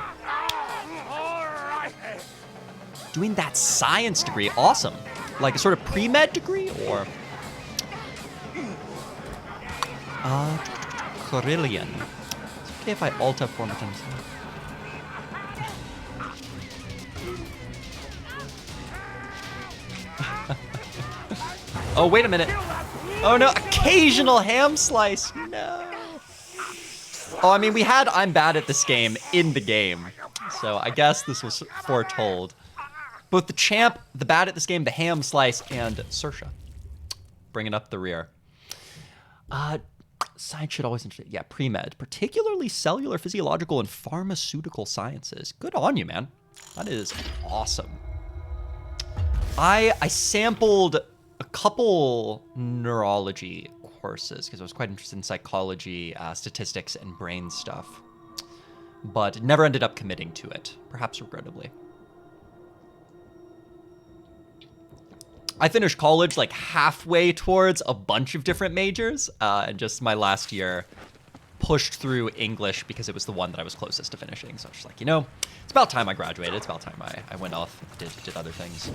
S1: Doing that science degree, awesome. Like a sort of pre-med degree, or? Carillion. It's okay if I alter format. Oh, wait a minute. Oh no, occasional ham slice. No. Oh, I mean, we had I'm bad at this game in the game. So I guess this was foretold. Both the champ, the bad at this game, the ham slice, and Sersha. Bringing up the rear. Science should always interest. Yeah, pre-med. Particularly cellular, physiological, and pharmaceutical sciences. Good on you, man. That is awesome. I sampled a couple neurology courses because I was quite interested in psychology, statistics, and brain stuff, but never ended up committing to it, perhaps regrettably. I finished college like halfway towards a bunch of different majors, and just my last year pushed through English because it was the one that I was closest to finishing. So I was just like, you know, it's about time I graduated. It's about time I went off, did other things.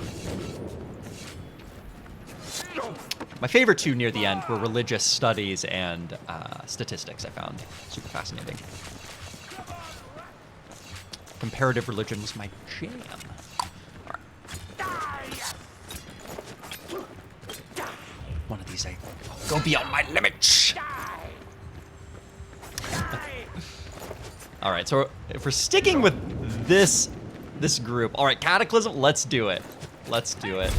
S1: My favorite two near the end were religious studies and statistics. I found super fascinating. Comparative religion was my jam. All right. One of these, I'll go beyond my limits. All right, so if we're sticking with this group, all right, Cataclysm, let's do it. Let's do it.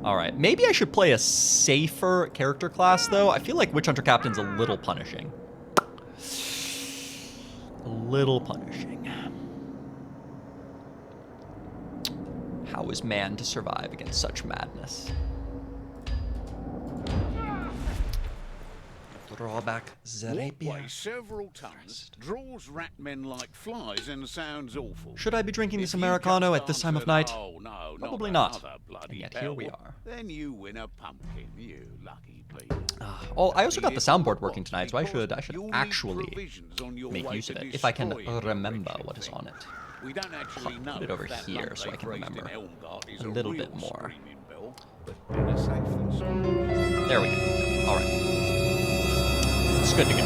S1: All right, maybe I should play a safer character class, though. I feel like Witch Hunter Captain's a little punishing. A little punishing. How is man to survive against such madness? Put her all back.
S2: What weighs several tons, draws rat men like flies, and sounds awful.
S1: Should I be drinking this
S2: If you
S1: Americano
S2: just
S1: at this time of
S2: answered,
S1: night?
S2: "Oh, no,
S1: Probably
S2: not.
S1: not.
S2: Another bloody
S1: And yet here we
S2: bell,"
S1: are.
S2: Then you win a pumpkin, you lucky Peter.
S1: Oh, I also got the soundboard working tonight, so I should
S2: You'll need
S1: actually
S2: provisions on your
S1: make
S2: way
S1: use
S2: to
S1: of it if I can
S2: destroying the
S1: remember
S2: wretched
S1: what is
S2: thing.
S1: on it.
S2: We don't actually know
S1: Put it over
S2: if that
S1: here
S2: lump
S1: so I
S2: they
S1: can
S2: raised in
S1: remember
S2: Elmgard is
S1: a little
S2: real
S1: bit more.
S2: screaming bell, but better safe than sorry.
S1: There we go. All right. It's good to go.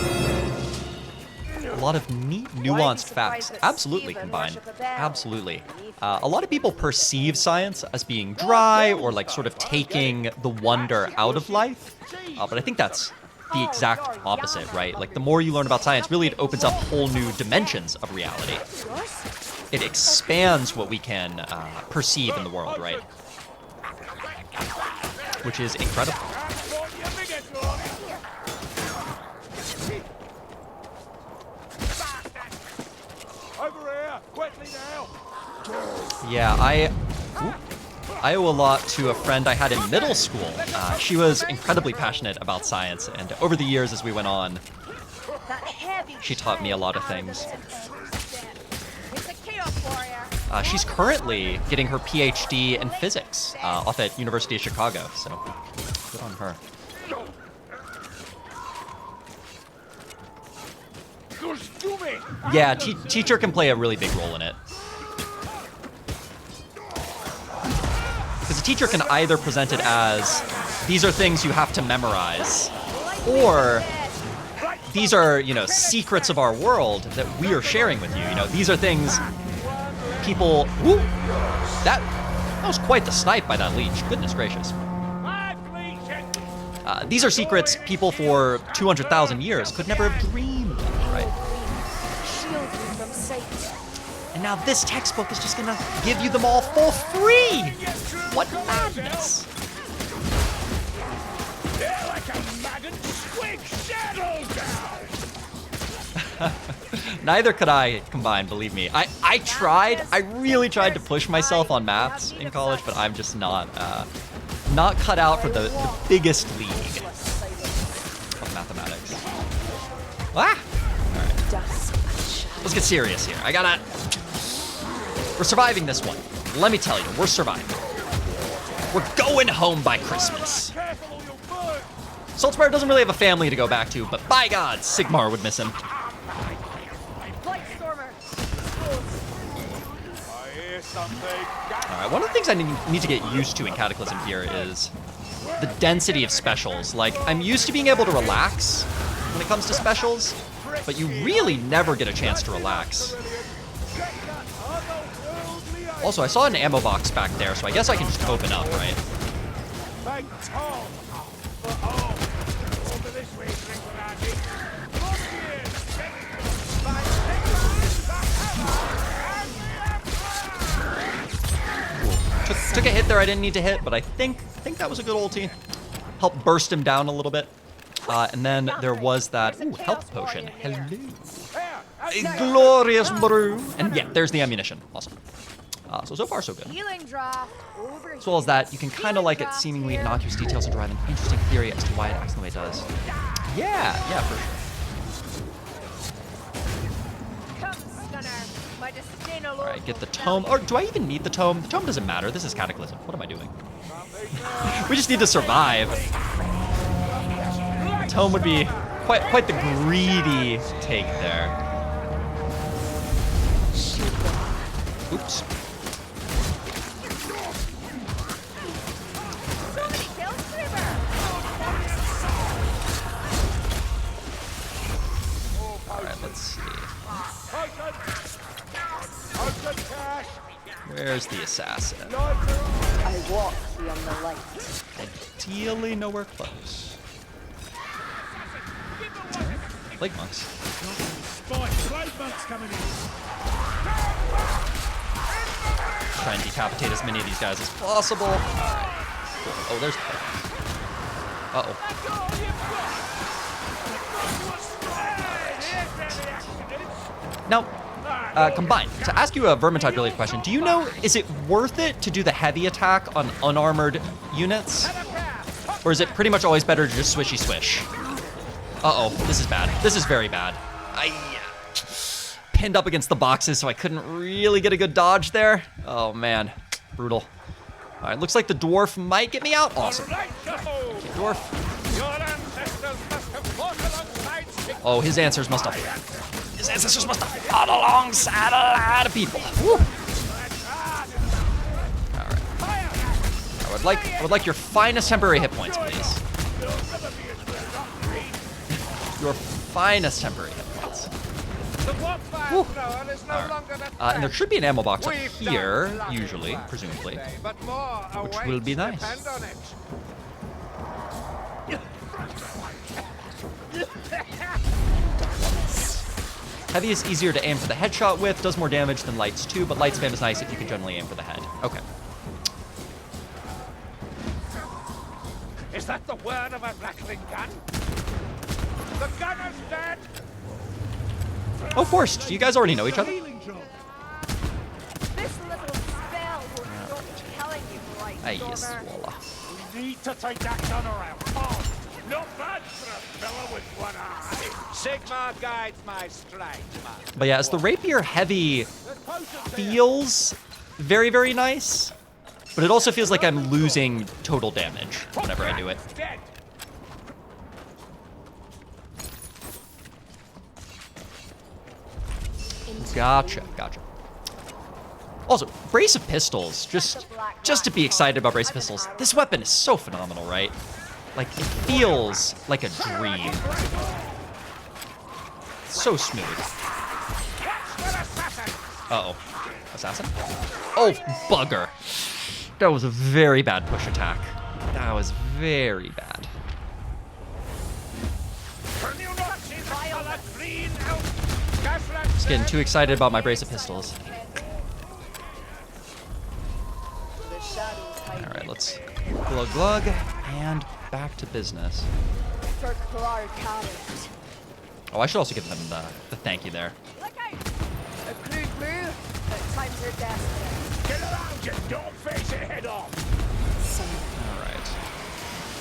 S1: A lot of neat, nuanced facts. Absolutely combined. Absolutely. A lot of people perceive science as being dry or like sort of taking the wonder out of life. But I think that's the exact opposite, right? Like the more you learn about science, really it opens up whole new dimensions of reality. It expands what we can perceive in the world, right? Which is incredible.
S2: Over here, quickly now.
S1: Yeah, I owe a lot to a friend I had in middle school. She was incredibly passionate about science, and over the years as we went on, she taught me a lot of things.
S4: It's a chaos warrior.
S1: She's currently getting her PhD in physics off at University of Chicago, so good on her. Yeah, teacher can play a really big role in it. Because a teacher can either present it as, these are things you have to memorize, or these are, you know, secrets of our world that we are sharing with you. You know, these are things people... Woo! That was quite the snipe by that leech. Goodness gracious. These are secrets people for 200,000 years could never have dreamed of, right?
S4: Shield you from Satan.
S1: And now this textbook is just gonna give you them all for free! What madness!
S2: They're like a maggot squig shadow down.
S1: Neither could I combine, believe me. I tried, I really tried to push myself on maths in college, but I'm just not cut out for the biggest league of mathematics. Ah! Alright. Let's get serious here. We're surviving this one. Let me tell you, we're surviving. We're going home by Christmas. Saltzpyre doesn't really have a family to go back to, but by God, Sigmar would miss him. Alright, one of the things I need to get used to in Cataclysm here is the density of specials. Like, I'm used to being able to relax when it comes to specials, but you really never get a chance to relax. Also, I saw an ammo box back there, so I guess I can just open up, right? Took a hit there I didn't need to hit, but I think that was a good ulti. Helped burst him down a little bit. And then there was that health potion. Hello. A glorious brew. And yeah, there's the ammunition. Awesome. So far, so good.
S4: Healing draft over
S1: As well as that, you can kind of like it seemingly innocuous details and derive an interesting theory as to why it acts the way it does. Yeah, for sure.
S4: Come, Stunner. My
S1: Alright, get the tome. Or do I even need the tome? The tome doesn't matter. This is Cataclysm. What am I doing? We just need to survive. Tome would be quite the greedy take there. Oops. Alright, let's see. Where's the assassin?
S5: I walk beyond the light.
S1: Ideally nowhere close. Plague monks. Try and decapitate as many of these guys as possible. Alright. Cool. Oh, there's the plague monks. Uh-oh. Now, Combined, to ask you a Vermintide related question, do you know, is it worth it to do the heavy attack on unarmored units? Or is it pretty much always better to just swishy swish? Uh-oh, this is bad. This is very bad. I pinned up against the boxes, so I couldn't really get a good dodge there. Oh, man. Brutal. All right, looks like the dwarf might get me out. Awesome. Okay, dwarf. Oh, his ancestors must have fought alongside a lot of people. Woo. All right. I would like your finest temporary hit points, please. Your finest temporary hit points. Woo. Right. And there should be an ammo box up here, usually, presumably, which will be nice. Heavy is easier to aim for the headshot with, does more damage than lights too, but light spam is nice if you can generally aim for the head. Okay.
S2: Is that the word of a Blackling gun? The gunner's dead!
S6: Oh, Forrest, you guys already know each other?
S4: This little spell will stop killing you, right,
S1: Ay, yes,
S4: Stormer?
S1: voila.
S2: We need to take that gunner out. Oh, not bad for a fella with one eye. Sigmar guides my stride, man.
S1: But yeah, as the rapier heavy feels very, very nice, but it also feels like I'm losing total damage whenever I do it.
S2: Dead.
S1: Gotcha. Also, Brace of Pistols, just to be excited about Brace of Pistols, this weapon is so phenomenal, right? Like, it feels like a dream. So smooth. Uh-oh. Assassin? Oh, bugger. That was a very bad push attack. That was very bad. Just getting too excited about my Brace of Pistols. Alright, let's glug glug and back to business. Oh, I should also give them the thank you there.
S4: Look out! A crude move, but times are desperate.
S2: Get around you, don't face it head on.
S1: Alright.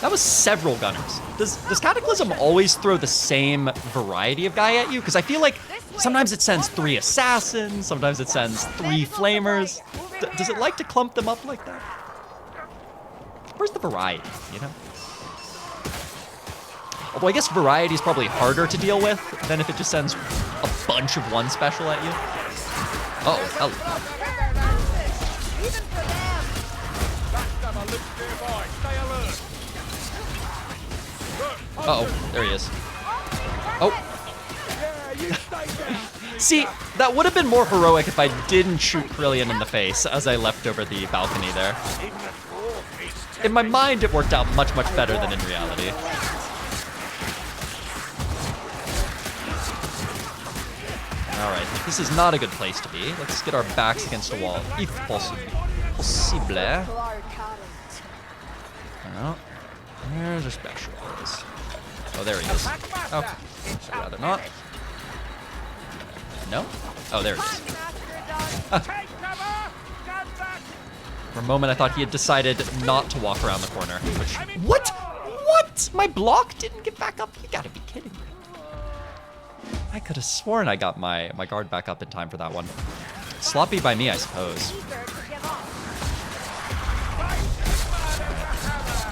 S1: That was several gunners. Does Cataclysm always throw the same variety of guy at you? Because I feel like sometimes it sends 3 assassins, sometimes it sends 3 flamers. Does it like to clump them up like that? Where's the variety, you know? Although I guess variety is probably harder to deal with than if it just sends a bunch of one special at you. Oh, hello.
S4: Even for them.
S1: Uh-oh, there he is. Oh. See, that would have been more heroic if I didn't shoot Krillian in the face as I leapt over the balcony there. In my mind, it worked out much, much better than in reality. Alright, this is not a good place to be. Let's get our backs against a wall, if possible. Oh, there's a specialist. Oh, there he is. Okay, I'd rather not. No? Oh, there he is. For a moment, I thought he had decided not to walk around the corner. Which, what? What? My block didn't get back up? You gotta be kidding me. I could have sworn I got my guard back up in time for that one. Sloppy by me, I suppose.
S4: Eager to give up.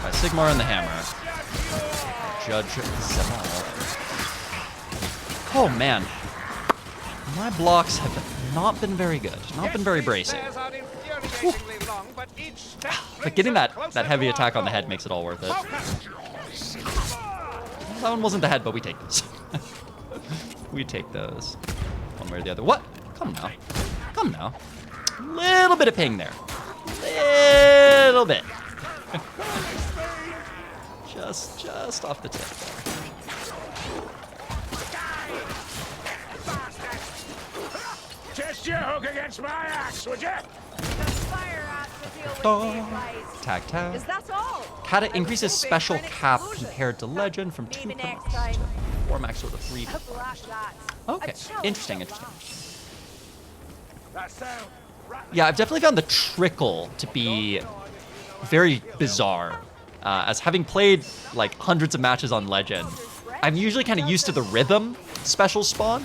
S1: By Sigmar and the hammer. Judge Zemal. Oh man. My blocks have not been very good. Not been very bracing. But getting that heavy attack on the head makes it all worth it. That one wasn't the head, but we take those. We take those. One way or the other. What? Come now. Come now. Little bit of ping there. Little bit. just off the tip there.
S2: Test your hook against my axe, would you?
S4: Fire axe to deal with these guys.
S1: Tag tag.
S4: Is that all?
S1: Cata
S4: I
S1: increases
S4: was hoping
S1: special
S4: for an
S1: cap
S4: explosion.
S1: compared to legend from 2
S4: Maybe
S1: per
S4: next
S1: max
S4: time.
S1: to 4 max or to 3.
S4: Blast that.
S1: Okay,
S4: A challenge
S1: interesting,
S4: at
S1: interesting.
S4: last.
S2: That sound.
S1: Yeah, I've definitely found the trickle to be very bizarre. As having played like hundreds of matches on Legend, I'm usually kind of used to the rhythm special spawn,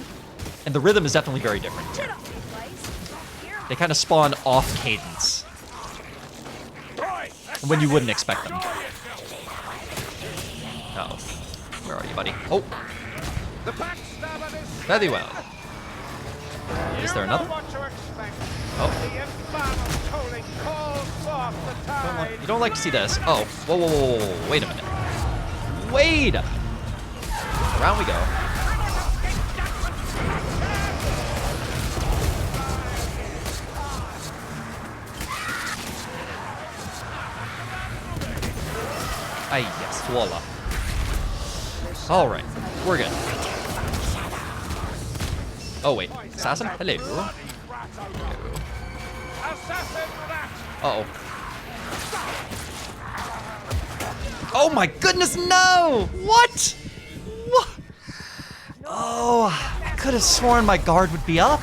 S1: and the rhythm is definitely very different here.
S4: Get up, big guys. Here,
S1: They kind of spawn off cadence when you wouldn't expect them. Uh-oh. Where are you, buddy? Oh,
S2: The backstabber is
S1: very well. Is there another?
S2: What to expect.
S1: Oh.
S2: The infernal tolling calls forth the tide.
S1: You don't like to see this. Oh, whoa, whoa, whoa, whoa, wait a minute. Wait a minute. Around we go. Ay, yes, voila. All right, we're good. Oh, wait. Assassin? Hello.
S2: Assassin rat.
S1: Uh-oh. Oh my goodness, no! What? What? Oh, I could have sworn my guard would be up.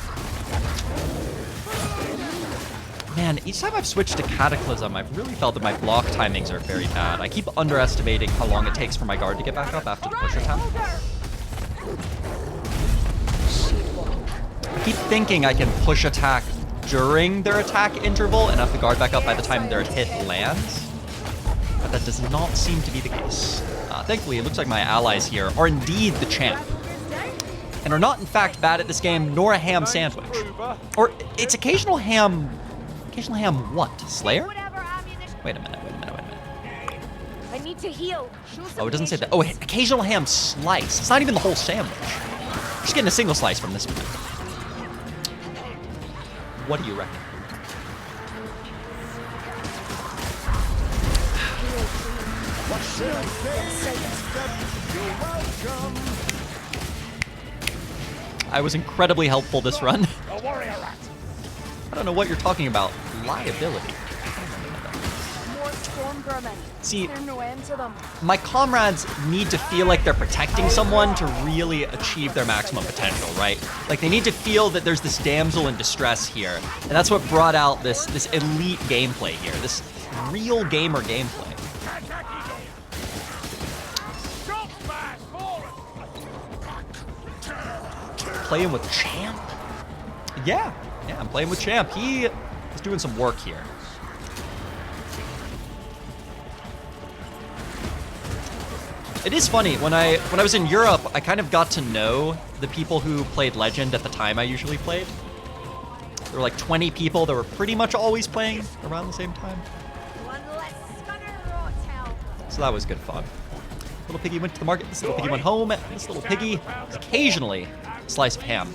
S1: Man, each time I've switched to Cataclysm, I've really felt that my block timings are very bad. I keep underestimating how long it takes for my guard to get back up after the push attack. I keep thinking I can push attack during their attack interval and have the guard back up by the time their hit lands. But that does not seem to be the case. Thankfully, it looks like my allies here are indeed the champ. And are not, in fact, bad at this game, nor a ham sandwich. Or, it's occasional ham... Occasional ham what? Slayer?
S4: whatever ammunition.
S1: Wait a minute, wait a minute, wait a minute.
S4: I need to heal.
S1: Oh, it doesn't say that. Oh, occasional ham slice. It's not even the whole sandwich. Just getting a single slice from this one. What do you reckon? I was incredibly helpful this run.
S2: A warrior rat.
S1: I don't know what you're talking about. Liability.
S4: More storm vermin.
S1: See,
S4: There's no end to them.
S1: my comrades need to feel like they're protecting someone to really achieve their maximum potential, right? Like, they need to feel that there's this damsel in distress here. And that's what brought out this elite gameplay here. This real gamer gameplay.
S2: Drop smash forward.
S1: Playing with Champ? Yeah, I'm playing with Champ. He is doing some work here. It is funny, when I was in Europe, I kind of got to know the people who played Legend at the time I usually played. There were like 20 people that were pretty much always playing around the same time.
S4: One less stunner hotel.
S1: So that was good fun. Little piggy went to the market, this little piggy went home, this little piggy occasionally a slice of ham.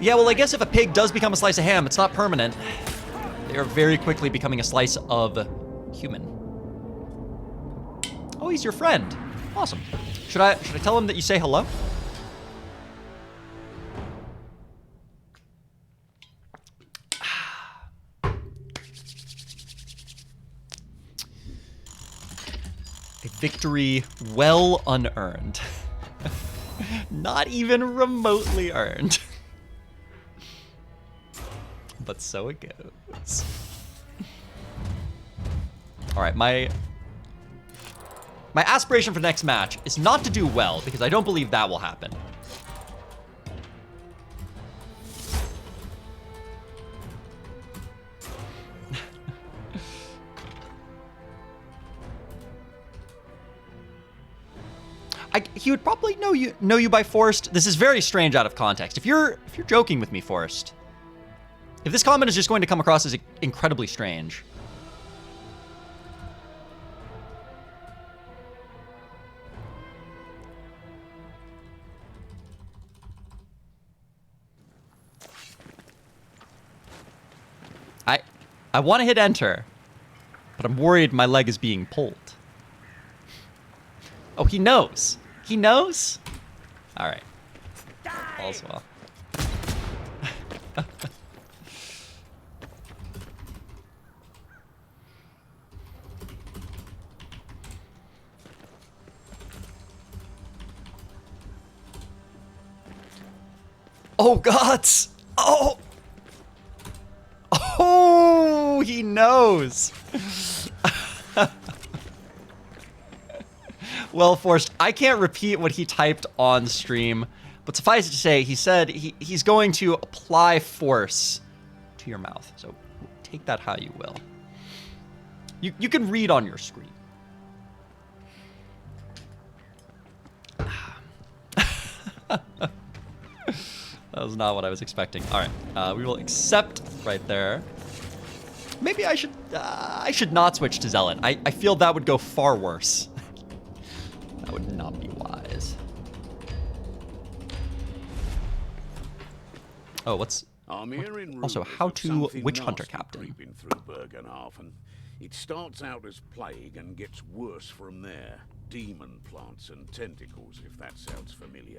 S1: Yeah, well, I guess if a pig does become a slice of ham, it's not permanent. They are very quickly becoming a slice of human. Oh, he's your friend. Awesome. Should I tell him that you say hello? A victory well unearned. Not even remotely earned. But so it goes. All right, my aspiration for the next match is not to do well, because I don't believe that will happen. he would probably know you by Forrest. This is very strange out of context. If you're joking with me, Forrest, if this comment is just going to come across as incredibly strange. I want to hit enter, but I'm worried my leg is being pulled. Oh, he knows. He knows? All right. All's well. Oh, gods! Oh! Oh, he knows. Well, Forrest, I can't repeat what he typed on stream, but suffice it to say, he said he's going to apply force to your mouth. So take that how you will. You can read on your screen. That was not what I was expecting. All right, we will accept right there. Maybe I should not switch to Zealot. I feel that would go far worse. That would not be wise. Oh, what's also how to Witch Hunter Captain.
S2: Through Bergenhafen. It starts out as plague and gets worse from there. Demon plants and tentacles, if that sounds familiar.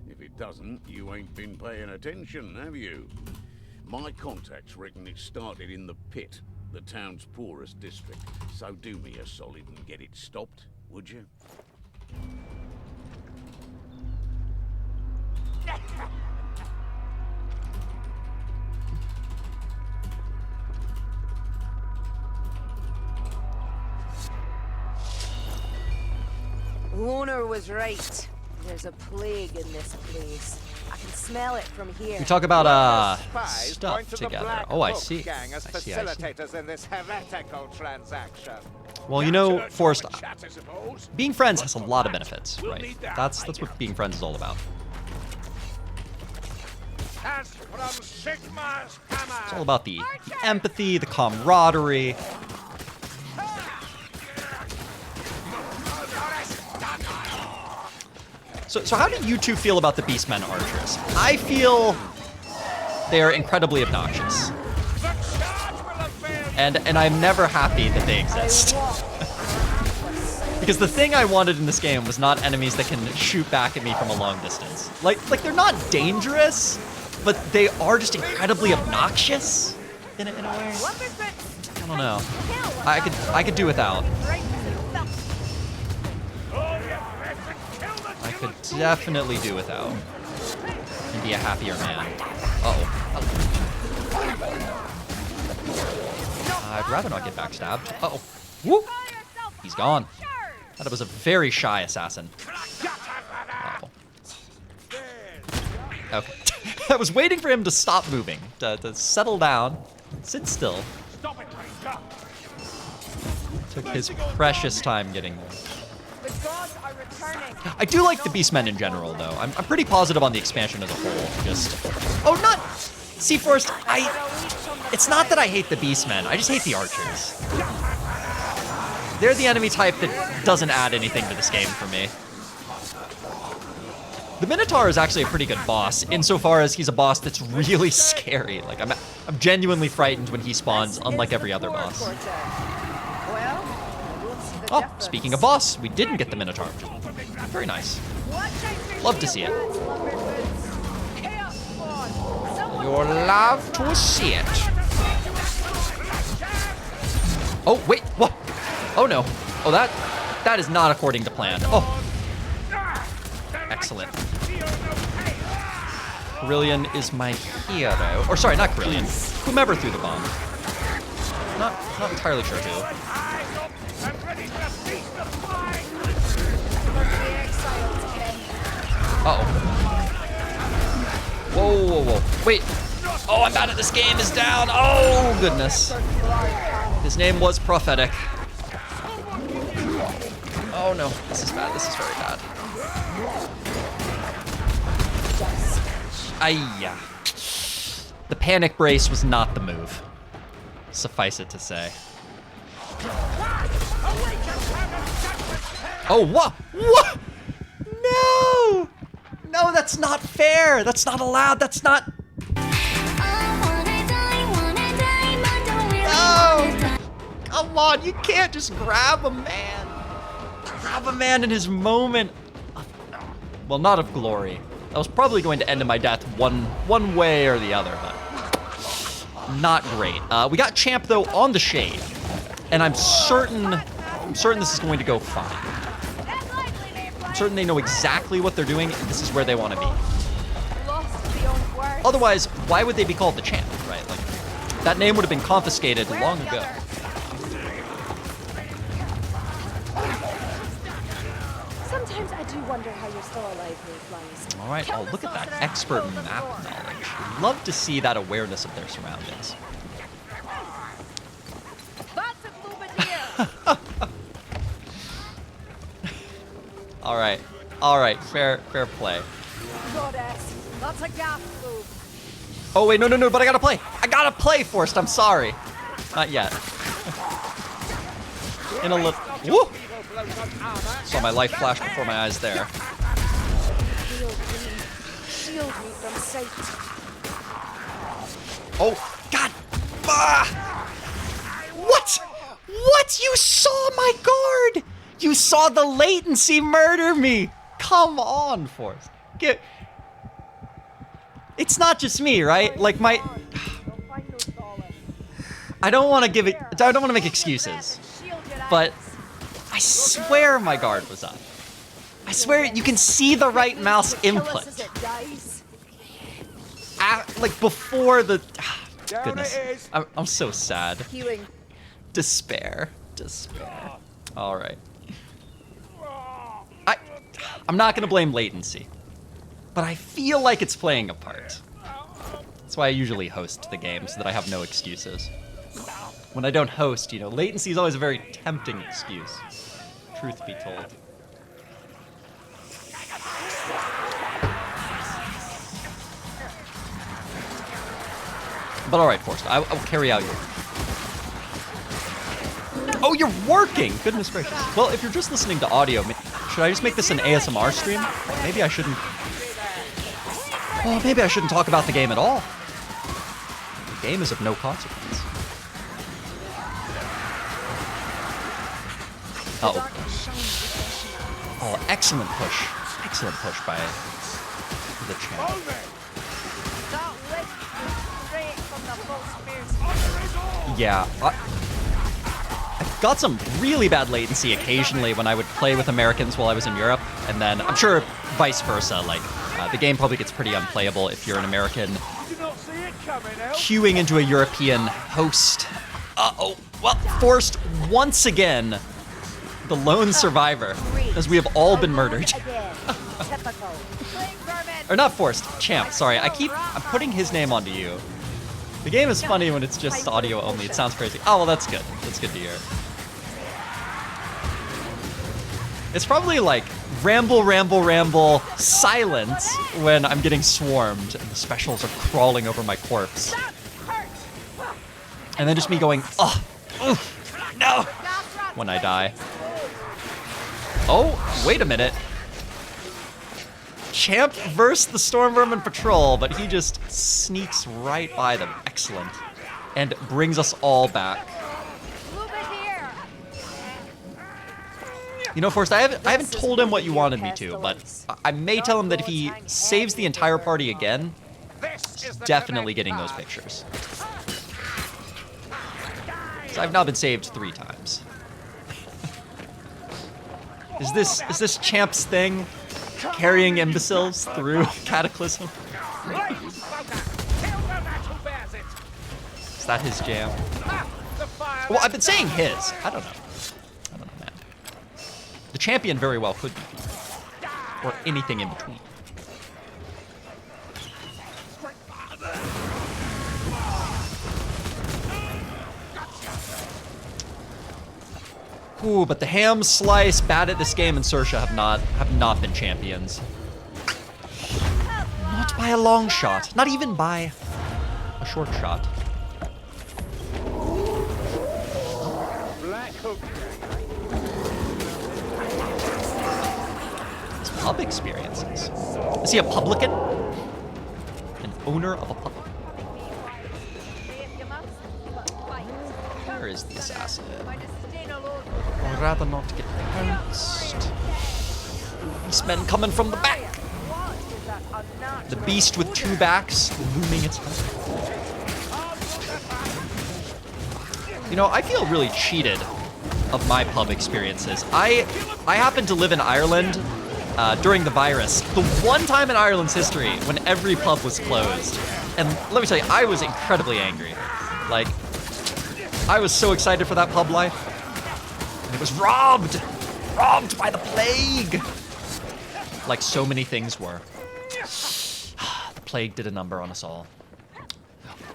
S2: If it doesn't, you ain't been paying attention, have you? My contacts reckon it started in the pit, the town's poorest district. So do me a solid and get it stopped, would you?
S4: Owner was right. There's a plague in this place. I can smell it from here.
S1: We talk about
S2: Spies
S1: stuff
S2: point to the
S1: together.
S2: Black
S1: Oh, I
S2: Hook
S1: see.
S2: Gang as
S1: I see.
S2: facilitators in this heretical transaction.
S1: Well, you know,
S2: Cata,
S1: Forrest,
S2: join chat, I suppose.
S1: being friends has a
S2: But
S1: lot of
S2: for
S1: benefits,
S2: we'll
S1: right?
S2: need that
S1: That's
S2: later.
S1: what being friends is all about.
S2: As from Sigma's hammer.
S1: It's all about the empathy, the camaraderie. So how do you two feel about the Beastmen archers? I feel they are incredibly obnoxious. And I'm never happy that they exist. Because the thing I wanted in this game was not enemies that can shoot back at me from a long distance. Like they're not dangerous, but they are just incredibly obnoxious in a way. I don't know. I could do without. I could definitely do without. And be a happier man. Uh-oh. I'd rather not get backstabbed. Uh-oh. Whoop! He's gone. That was a very shy assassin. Uh-oh. Okay. I was waiting for him to stop moving, to settle down, sit still. Took his precious time getting there.
S4: The gods are returning.
S1: I do like the Beastmen in general, though. I'm pretty positive on the expansion as a whole. Just, oh, not. See, Forrest, it's not that I hate the Beastmen. I just hate the archers. They're the enemy type that doesn't add anything to this game for me. The Minotaur is actually a pretty good boss, insofar as he's a boss that's really scary. Like, I'm genuinely frightened when he spawns, unlike every other boss. Oh, speaking of boss, we didn't get the Minotaur. Very nice. Love to see it. You'll love to see it. Oh, wait, what? Oh no. Oh, that is not according to plan. Oh. Excellent. Carillion is my hero. Or sorry, not Carillion. Whomever threw the bomb. Not entirely sure who. Uh-oh. Whoa, whoa, whoa. Wait. Oh, I'm bad at this game is down. Oh, goodness. His name was prophetic. Oh, no. This is bad. This is very bad. Ayya. The panic brace was not the move. Suffice it to say. Oh, what? What? No! No, that's not fair. That's not allowed. That's not... No! Come on, you can't just grab a man. Grab a man in his moment of, well, not of glory. That was probably going to end in my death one way or the other, but not great. We got Champ though on the shade, and I'm certain this is going to go fine. I'm certain they know exactly what they're doing, and this is where they want to be. Otherwise, why would they be called the Champ, right? Like, that name would have been confiscated long ago.
S5: Sometimes I do wonder how you're still alive, Mayflies.
S1: All right, oh, look at that expert map knowledge. Love to see that awareness of their surroundings.
S4: That's a bombardier.
S1: All right, fair play.
S4: Goddess, that's a gas move.
S1: Oh wait, no, but I gotta play, Forrest. I'm sorry, not yet. In a little, woo! Saw my life flash before my eyes there.
S4: Shield me from sight.
S1: Oh, God! Ah! What? What? You saw my guard! You saw the latency murder me! Come on, Forrest. It's not just me, right? Like, my... I don't want to make excuses. But I swear my guard was up. I swear you can see the right mouse input. Like before the... goodness. I'm so sad.
S4: Healing.
S1: Despair. All right. I'm not going to blame latency, but I feel like it's playing a part. That's why I usually host the game, so that I have no excuses. When I don't host, you know, latency is always a very tempting excuse, truth be told. But all right, Forrest, I will carry out your... Oh, you're working! Goodness gracious. Well, if you're just listening to audio, should I just make this an ASMR stream? Maybe I shouldn't... Well, maybe I shouldn't talk about the game at all. The game is of no consequence. Uh-oh. Oh, excellent push. Excellent push by the champ.
S4: That lift was straight from the full spears.
S1: Yeah. I've got some really bad latency occasionally when I would play with Americans while I was in Europe, and then I'm sure vice versa. Like, the game probably gets pretty unplayable if you're an American queuing into a European host. Uh-oh. Well, Forrest, once again, the lone survivor, as we have all been murdered. Or not Forrest, Champ, sorry. I'm putting his name onto you. The game is funny when it's just audio only. It sounds crazy. Oh, well, that's good. That's good to hear. It's probably like ramble, silence when I'm getting swarmed and the specials are crawling over my corpse. And then just me going, oh, oof, no, when I die. Oh, wait a minute. Champ versus the Storm Vermin Patrol, but he just sneaks right by them. Excellent. And brings us all back. You know, Forrest, I haven't told him what you wanted me to, but I may tell him that if he saves the entire party again, he's definitely getting those pictures. So I've now been saved 3 times. Is this Champ's thing? Carrying imbeciles through Cataclysm? Is that his jam? Well, I've been saying his. I don't know. Man. The champion very well could be. Or anything in between. Ooh, but the Ham Slice, Bad at this game, and Sersha have not been champions. Not by a long shot. Not even by a short shot.
S2: Black Hook.
S1: His pub experiences. Is he a publican? An owner of a pub. Where is the assassin? I'd rather not get pounced. Beastmen coming from the back. The beast with two backs looming its head. You know, I feel really cheated of my pub experiences. I happened to live in Ireland during the virus. The one time in Ireland's history when every pub was closed. And let me tell you, I was incredibly angry. Like, I was so excited for that pub life. And it was robbed! Robbed by the plague! Like so many things were. The plague did a number on us all.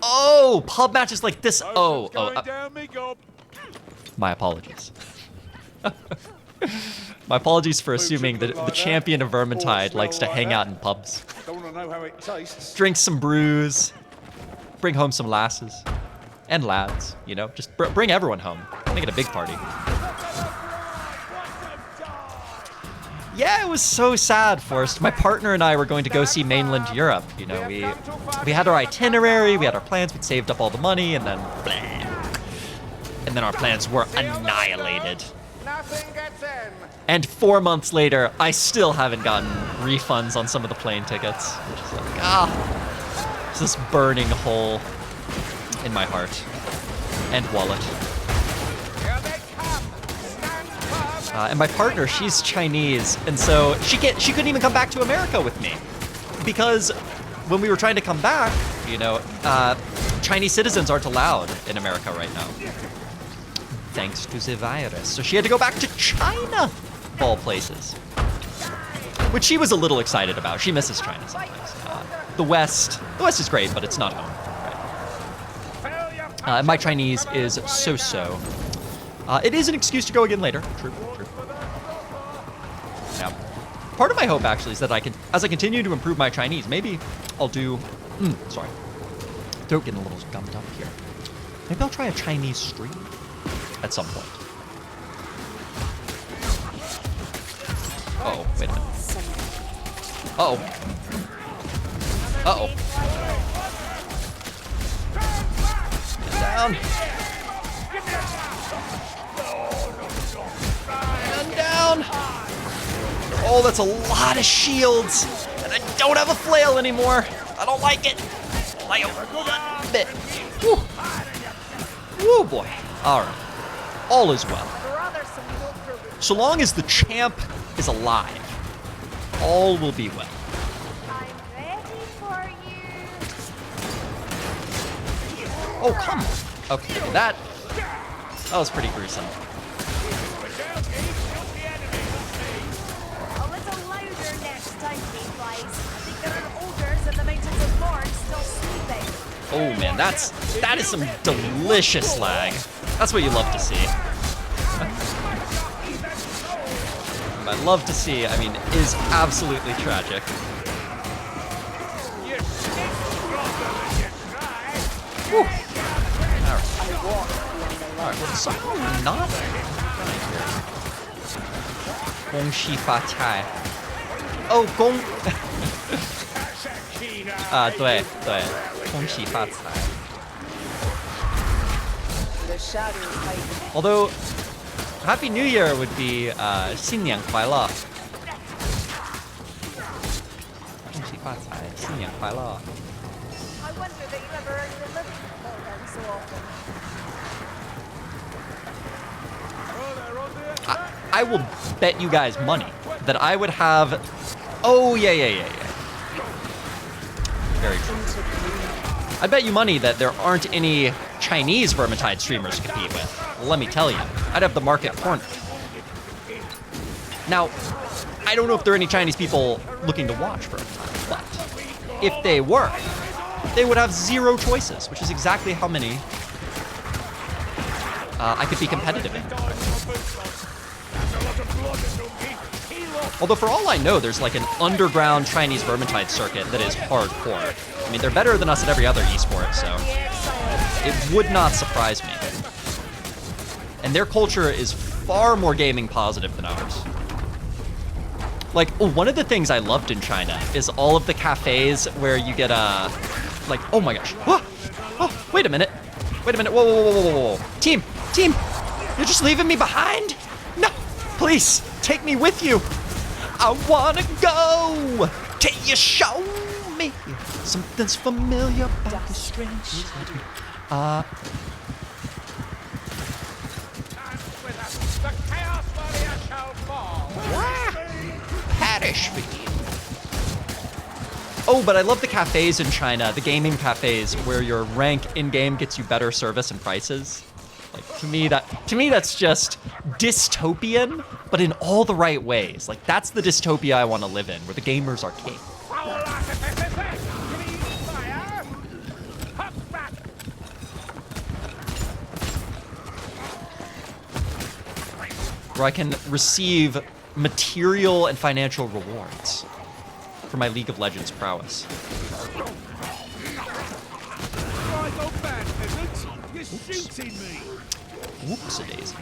S1: Oh! Pub matches like this. My apologies. My apologies for assuming that the champion of Vermintide likes to hang out in pubs.
S7: Don't want to know how it tastes.
S1: Drink some brews. Bring home some lasses. And lads, you know? Just bring everyone home. Make it a big party. Yeah, it was so sad, Forrest. My partner and I were going to go see mainland Europe. You know, we had our itinerary, we had our plans, we'd saved up all the money, and then blah. And then our plans were annihilated.
S7: Nothing gets in.
S1: And 4 months later, I still haven't gotten refunds on some of the plane tickets. Which is like, it's this burning hole in my heart and wallet. And my partner, she's Chinese, and so she couldn't even come back to America with me because when we were trying to come back, you know, Chinese citizens aren't allowed in America right now, thanks to the virus. So she had to go back to China, of all places, which she was a little excited about. She misses China sometimes. The West is great, but it's not home. Right? And my Chinese is so-so. It is an excuse to go again later. True. Now, part of my hope actually is that as I continue to improve my Chinese, maybe I'll do. Sorry, throat getting a little gummed up here. Maybe I'll try a Chinese stream at some point. Uh-oh, wait a minute. Uh-oh. Get down. And down. Oh, that's a lot of shields. And I don't have a flail anymore. I don't like it. Like a bit. Woo. Woo, boy. All right. All is well. So long as the champ is alive, all will be well.
S4: I'm ready for you.
S1: Oh, come on. Okay, that was pretty gruesome.
S4: A little louder next time, please. I think there are ogres in the mountains of Morn still sleeping.
S1: Oh man, that is some delicious lag. That's what you love to see. I love to see, I mean, is absolutely tragic. Whew. Alright, well, somehow not. Gong Shi Fa Cai. Oh, Gong. 对对，恭喜发财。 Although, Happy New Year would be 新年快乐。恭喜发财，新年快乐。
S4: I wonder that you ever earn your living from Morgan so often.
S1: I will bet you guys money that I would have. Oh yeah. Very true. I bet you money that there aren't any Chinese Vermintide streamers to compete with. Let me tell you, I'd have the market cornered. Now, I don't know if there are any Chinese people looking to watch Vermintide, but if they were, they would have zero choices, which is exactly how many I could be competitive in. Although for all I know, there's like an underground Chinese Vermintide circuit that is hardcore. I mean, they're better than us at every other esport, so it would not surprise me. And their culture is far more gaming positive than ours. Like, one of the things I loved in China is all of the cafes where you get like, oh my gosh. Oh, wait a minute. Wait a minute. Whoa, whoa, whoa, whoa, whoa, whoa. Team, you're just leaving me behind? No, please, take me with you. I wanna go. Can you show me something's familiar about the strange? Perish for you. Oh, but I love the cafes in China, the gaming cafes, where your rank in-game gets you better service and prices. Like, to me, that's just dystopian, but in all the right ways. Like, that's the dystopia I want to live in, where the gamers are king. Where I can receive material and financial rewards for my League of Legends prowess. Whoops-a-daisy.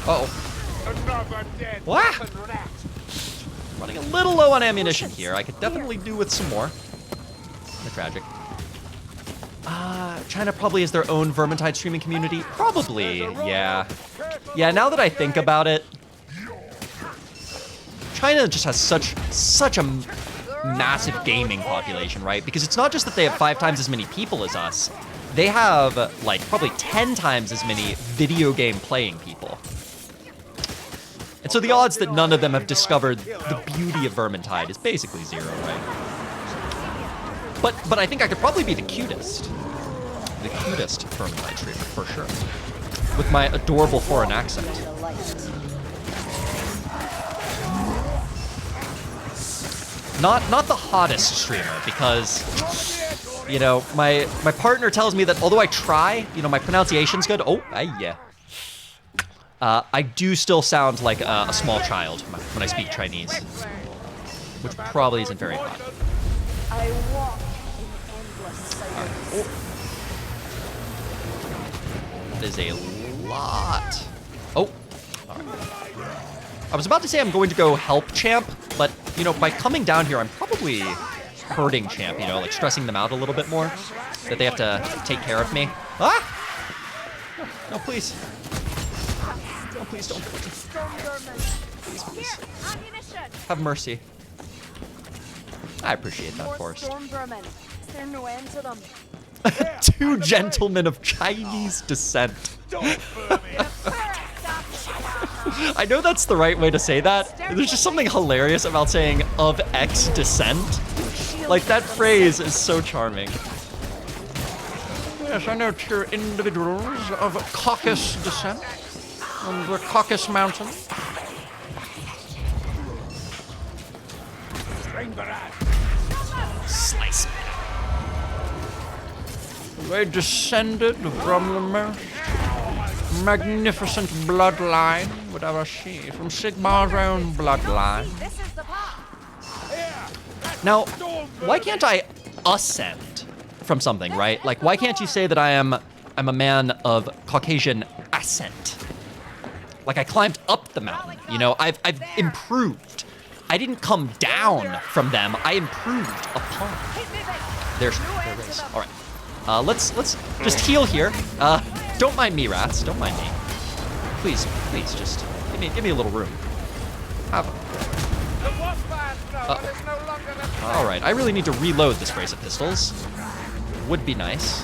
S1: Uh-oh. What? Running a little low on ammunition here. I could definitely do with some more. Kind of tragic. China probably has their own Vermintide streaming community. Probably, yeah. Yeah, now that I think about it, China just has such a massive gaming population, right? Because it's not just that they have 5 times as many people as us. They have, like, probably 10 times as many video game playing people. And so the odds that none of them have discovered the beauty of Vermintide is basically 0, right? But I think I could probably be the cutest Vermintide streamer, for sure. With my adorable foreign accent. Not the hottest streamer, because, you know, my partner tells me that although I try, you know, my pronunciation's good. Oh, yeah. I do still sound like a small child when I speak Chinese, which probably isn't very hot.
S5: I walk in endless silence.
S1: That is a lot. Oh, all right. I was about to say I'm going to go help Champ, but, you know, by coming down here, I'm probably hurting Champ, you know, like stressing them out a little bit more, that they have to take care of me. Ah! No, please. No, please don't. Please, please. Have mercy. I appreciate that, Forrest.
S5: Is there no end to them?
S1: 2 gentlemen of Chinese descent. I know that's the right way to say that. There's just something hilarious about saying of X descent. Like, that phrase is so charming. Yes, I know 2 individuals of Caucasus descent on the Caucasus Mountain. Slice me. They descended from the most magnificent bloodline we'd ever see, from Sigmar's own bloodline. Now, why can't I ascend from something, right? Like, why can't you say that I'm a man of Caucasian ascent? Like, I climbed up the mountain, you know? I've improved. I didn't come down from them. I improved upon their race. All right. Let's just heal here. Don't mind me, rats. Don't mind me. Please, just give me a little room. All right. I really need to reload this brace of pistols. Would be nice.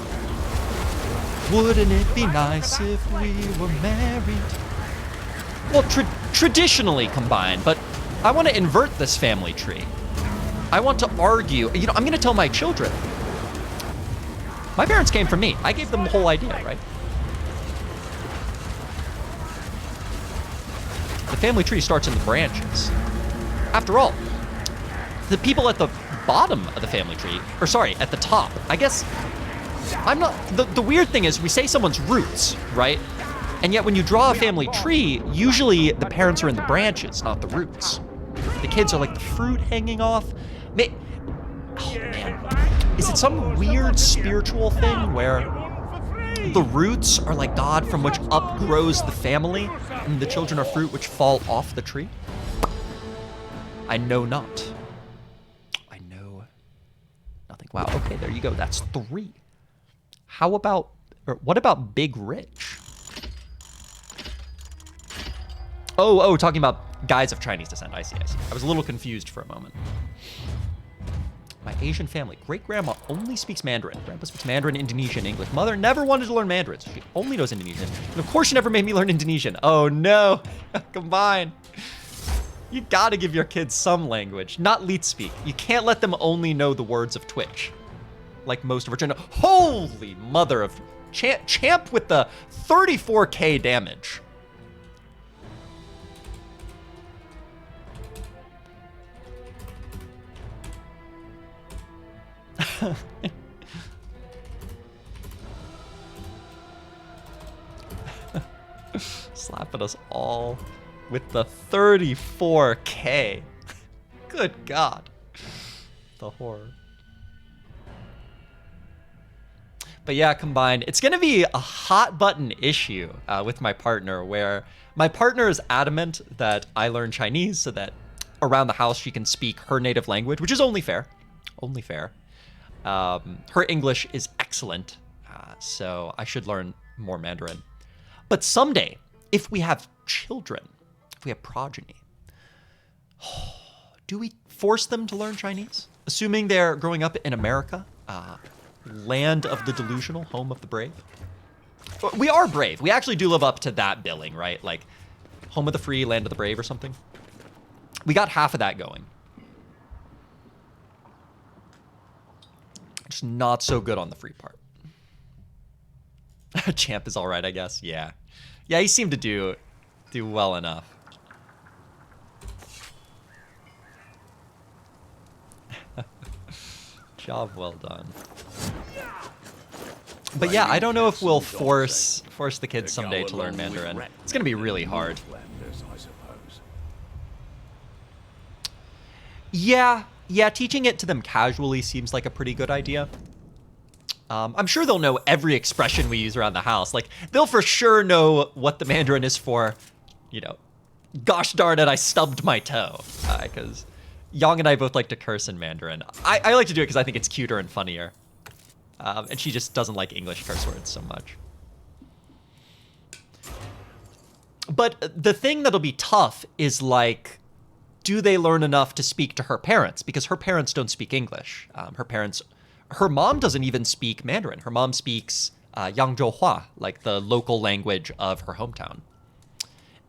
S1: Wouldn't it be nice if we were married? Well, traditionally combined, but I want to invert this family tree. I want to argue. You know, I'm going to tell my children. My parents came from me. I gave them the whole idea, right? The family tree starts in the branches. After all, the people at the bottom of the family tree, or sorry, at the top, I guess I'm not, the weird thing is we say someone's roots, right? And yet when you draw a family tree, usually the parents are in the branches, not the roots. The kids are like the fruit hanging off. Oh man, is it some weird spiritual thing where the roots are like God from which upgrows the family, and the children are fruit which fall off the tree? I know not. I know nothing. Wow, okay, there you go. That's 3. How about, or what about Big Rich? Oh, talking about guys of Chinese descent. I see. I was a little confused for a moment. My Asian family. Great-grandma only speaks Mandarin. Grandpa speaks Mandarin, Indonesian, English. Mother never wanted to learn Mandarin, so she only knows Indonesian. And of course she never made me learn Indonesian. Oh no, combine. You gotta give your kids some language, not leet speak. You can't let them only know the words of Twitch. Like most of our children. Holy mother of... Champ with the 34k damage. Slapping us all with the 34k. Good God. The horror. But yeah, combined, it's going to be a hot button issue with my partner, where my partner is adamant that I learn Chinese so that around the house she can speak her native language, which is only fair. Only fair. Her English is excellent, so I should learn more Mandarin. But someday, if we have children, if we have progeny, do we force them to learn Chinese? Assuming they're growing up in America, land of the delusional, home of the brave. We are brave. We actually do live up to that billing, right? Like, home of the free, land of the brave or something. We got half of that going. Just not so good on the free part. Champ is all right, I guess. Yeah. Yeah, he seemed to do well enough. Job well done. But yeah, I don't know if we'll force the kids someday to learn Mandarin. It's gonna be really hard. Yeah, teaching it to them casually seems like a pretty good idea. I'm sure they'll know every expression we use around the house. Like, they'll for sure know what the Mandarin is for, you know, gosh darn it, I stubbed my toe. Because Yang and I both like to curse in Mandarin. I like to do it because I think it's cuter and funnier. And she just doesn't like English curse words so much. But the thing that'll be tough is, like, do they learn enough to speak to her parents? Because her parents don't speak English. Her mom doesn't even speak Mandarin. Her mom speaks Yangzhou like the local language of her hometown.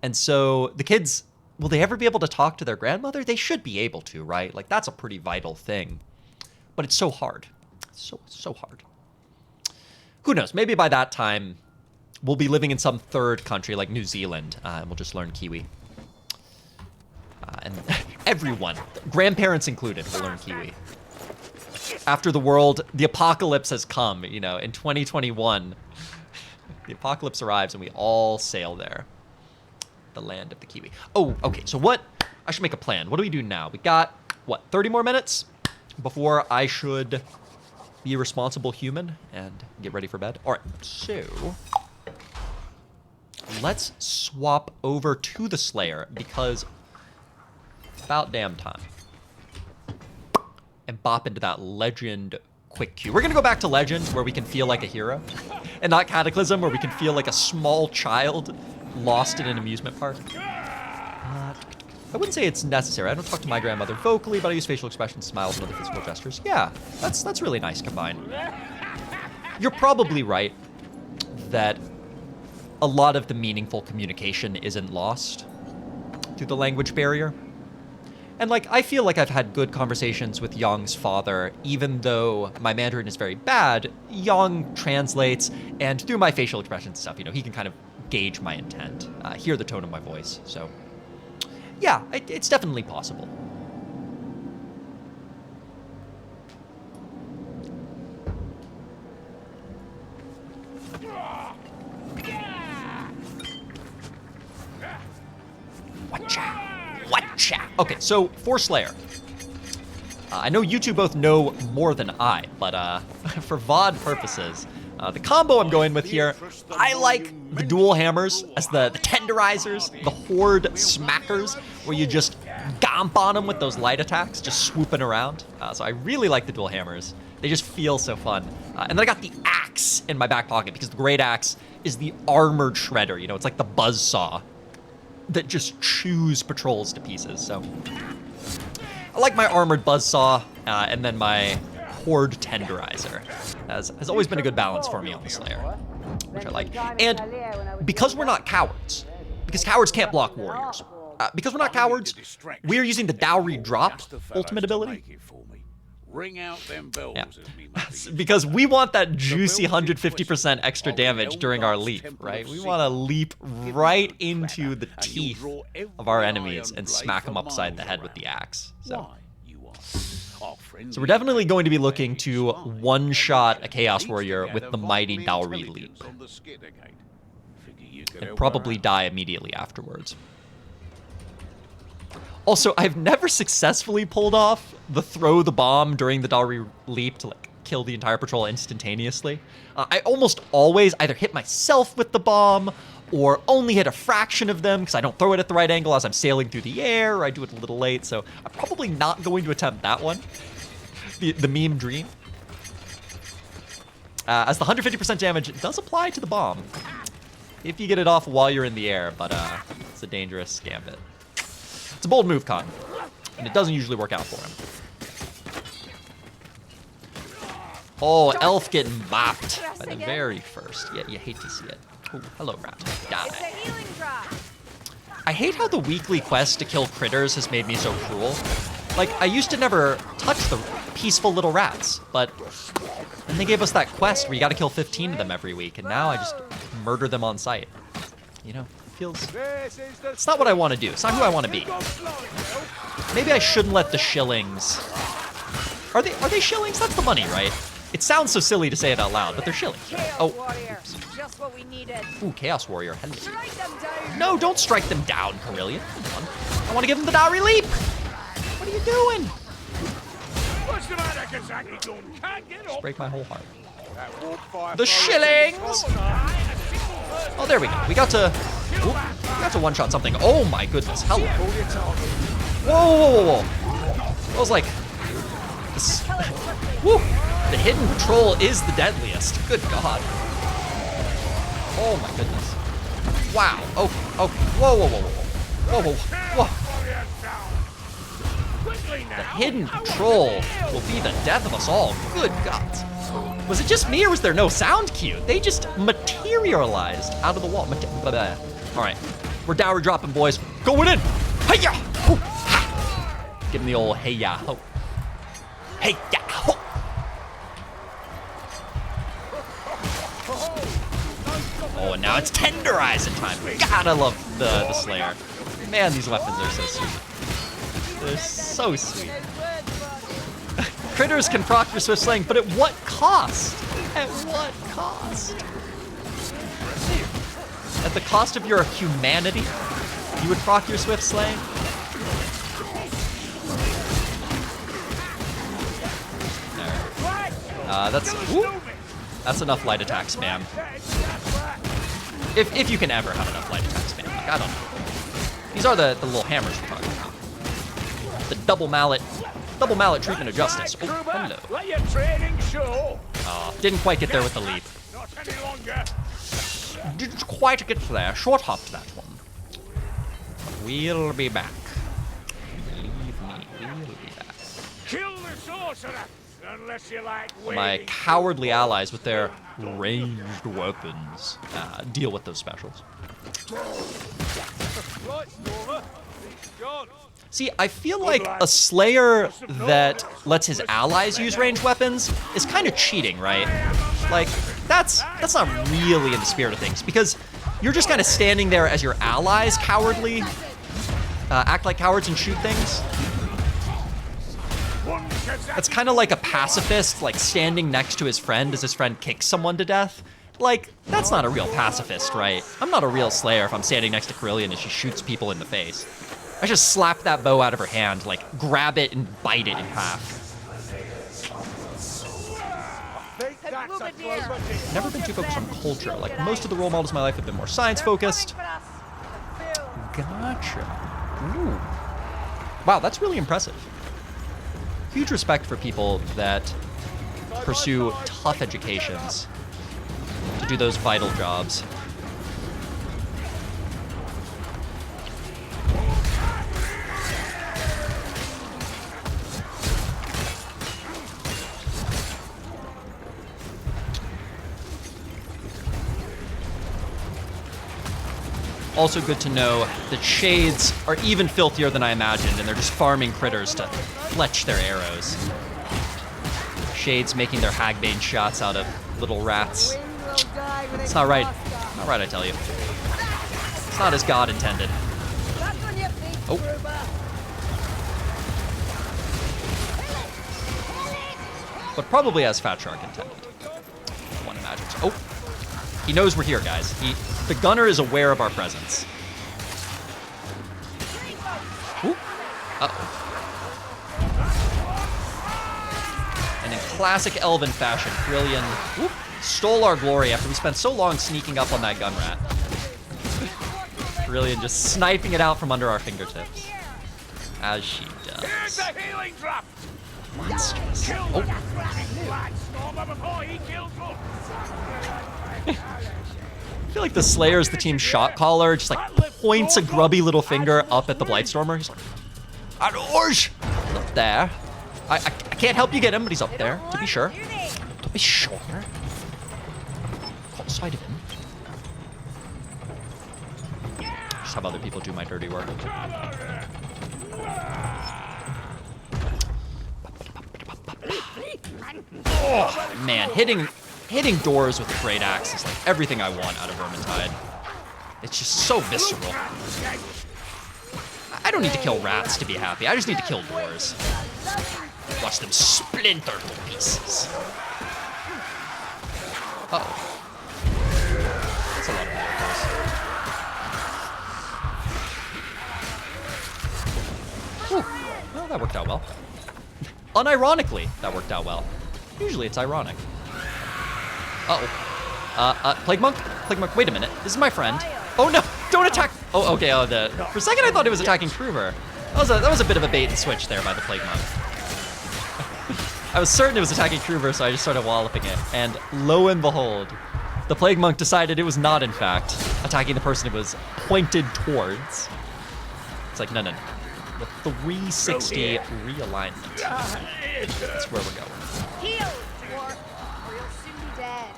S1: And so the kids, will they ever be able to talk to their grandmother? They should be able to, right? Like, that's a pretty vital thing. But it's so hard. So hard. Who knows? Maybe by that time, we'll be living in some third country like New Zealand, and we'll just learn Kiwi. And everyone, grandparents included, will learn Kiwi. After the apocalypse has come, you know, in 2021, the apocalypse arrives and we all sail there. The land of the Kiwi. Oh, okay, so I should make a plan. What do we do now? We got, 30 more minutes before I should be a responsible human and get ready for bed? All right, so let's swap over to the Slayer because about damn time. And bop into that Legend quick queue. We're gonna go back to Legend where we can feel like a hero and not Cataclysm where we can feel like a small child lost in an amusement park. I wouldn't say it's necessary. I don't talk to my grandmother vocally, but I use facial expressions, smiles, and other physical gestures. Yeah, that's really nice combined. You're probably right that a lot of the meaningful communication isn't lost through the language barrier. And, like, I feel like I've had good conversations with Yang's father, even though my Mandarin is very bad. Yang translates, and through my facial expressions and stuff, you know, he can kind of gauge my intent, hear the tone of my voice. So, yeah, it's definitely possible. Watcha. Okay, so for Slayer. I know you two both know more than I, but for VOD purposes, the combo I'm going with here, I like the dual hammers as the tenderizers, the horde smackers, where you just gomp on them with those light attacks, just swooping around. So I really like the dual hammers. They just feel so fun. And then I got the axe in my back pocket because the great axe is the armored shredder. You know, it's like the buzzsaw that just chews patrols to pieces. So I like my armored buzzsaw and then my horde tenderizer. Has always been a good balance for me on the Slayer, which I like. And because we're not cowards, because cowards can't block warriors, because we're not cowards, we're using the dowry drop ultimate ability.
S2: Ring out them bells
S1: Yeah.
S2: as me mate.
S1: Because we want that juicy 150% extra damage during our leap, right? We want to leap right into the teeth of our enemies and smack them upside the head with the axe. So we're definitely going to be looking to one-shot a Chaos Warrior with the mighty Dowry Leap. And probably die immediately afterwards. Also, I've never successfully pulled off the throw the bomb during the Dowry Leap to like kill the entire patrol instantaneously. I almost always either hit myself with the bomb or only hit a fraction of them because I don't throw it at the right angle as I'm sailing through the air, or I do it a little late, so I'm probably not going to attempt that one. The meme dream. As the 150% damage does apply to the bomb if you get it off while you're in the air, but it's a dangerous gambit. It's a bold move, Con, and it doesn't usually work out for him. Oh, Elf getting bopped by the very first. Yeah, you hate to see it. Oh, hello, rat. Die.
S4: It's a healing drop.
S1: I hate how the weekly quest to kill critters has made me so cruel. Like, I used to never touch the peaceful little rats, but then they gave us that quest where you gotta kill 15 of them every week, and now I just murder them on sight. You know, it feels... It's not what I want to do. It's not who I want to be. Maybe I shouldn't let the shillings... Are they shillings? That's the money, right? It sounds so silly to say it out loud, but they're shillings.
S4: Chaos Warrior. Just what we needed.
S1: Ooh, Chaos Warrior. Hello.
S4: Strike them down.
S1: No, don't strike them down, Carillion. Come on. I want to give them the Dowry Leap. What are you doing?
S7: What's the matter, Kazaki? Can't get
S1: Just
S7: up.
S1: break my whole heart.
S7: The
S1: The shillings! Oh, there we go. We got to one-shot something. Oh my goodness. Hello. Whoa. That was like... This, woo! The hidden patrol is the deadliest. Good God. Oh my goodness. Wow. Okay. Whoa. The hidden patrol will be the death of us all. Good God. Was it just me or was there no sound cue? They just materialized out of the wall. All right. We're dowry dropping, boys. Going in. Hey-ya! Give him the old hey-ya. Hey-ya! Oh, and now it's tenderizing time. God, I love the Slayer. Man, these weapons are so sweet. They're so sweet. Critters can proc your Swift Slaying, but at what cost? At what cost? At the cost of your humanity, you would proc your Swift Slaying? There. That's enough light attack spam. If you can ever have enough light attack spam. Like, I don't know. These are the little hammers we're talking about. The double mallet treatment of justice. Oh, hello.
S7: Let your training show.
S1: Didn't quite get there with the leap.
S7: Not any longer.
S1: Didn't quite get there. Short hopped that one. But we'll be back. Believe me, we'll be back.
S7: Kill the sorcerer. Unless you like
S1: My
S7: waiting.
S1: cowardly allies with their ranged weapons deal with those specials.
S7: Right, Stormer. Gone.
S1: See, I feel like a Slayer that lets his allies use ranged weapons is kind of cheating, right? Like, that's not really in the spirit of things, because you're just kind of standing there as your allies cowardly act like cowards and shoot things. It's kind of like a pacifist, like standing next to his friend as his friend kicks someone to death, Like, that's not a real pacifist, right? I'm not a real Slayer if I'm standing next to Carillion and she shoots people in the face. I just slap that bow out of her hand, like, grab it and bite it in half. Never been too focused on culture. Like, most of the role models in my life have been more science-focused. Gotcha. Ooh. Wow, that's really impressive. Huge respect for people that pursue tough educations to do those vital jobs. Also good to know that Shades are even filthier than I imagined, and they're just farming critters to fletch their arrows. Shades making their Hagbane shots out of little rats. It's not right. Not right, I tell you. It's not as God intended. Oh. But probably as Fat Shark intended. One imagines. Oh. He knows we're here, guys. The gunner is aware of our presence. Ooh. Uh-oh. And in classic Elven fashion, Carillion stole our glory after we spent so long sneaking up on that gun rat. Carillion just sniping it out from under our fingertips. As she does.
S7: Here's the healing drop.
S1: Monsters.
S7: Kill
S1: Oh.
S7: that rat stormer before he kills us.
S1: I feel like the Slayer is the team shot caller, just like points a grubby little finger up at the Blightstormer. He's like, "At Orge! Up there. I can't help you get him, but he's up there, to be sure. To be sure. Caught sight of him. Just have other people do my dirty work. Oh, man, hitting doors with a great axe is like everything I want out of Vermintide. It's just so visceral. I don't need to kill rats to be happy. I just need to kill doors. Watch them splinter to pieces. Uh-oh. That's a lot of miracles. Ooh. Well, that worked out well. Unironically, that worked out well. Usually it's ironic. Uh-oh. Plague Monk? Plague Monk, wait a minute. This is my friend. Oh, no. Don't attack. Oh, okay. Oh, for a second, I thought it was attacking Kruber. That was a bit of a bait and switch there by the Plague Monk. I was certain it was attacking Kruber, so I just started walloping it. And lo and behold, the Plague Monk decided it was not, in fact, attacking the person it was pointed towards. It's like, no. The 360 realignment. That's where we're going.
S4: Heal, dwarf, or you'll soon be dead.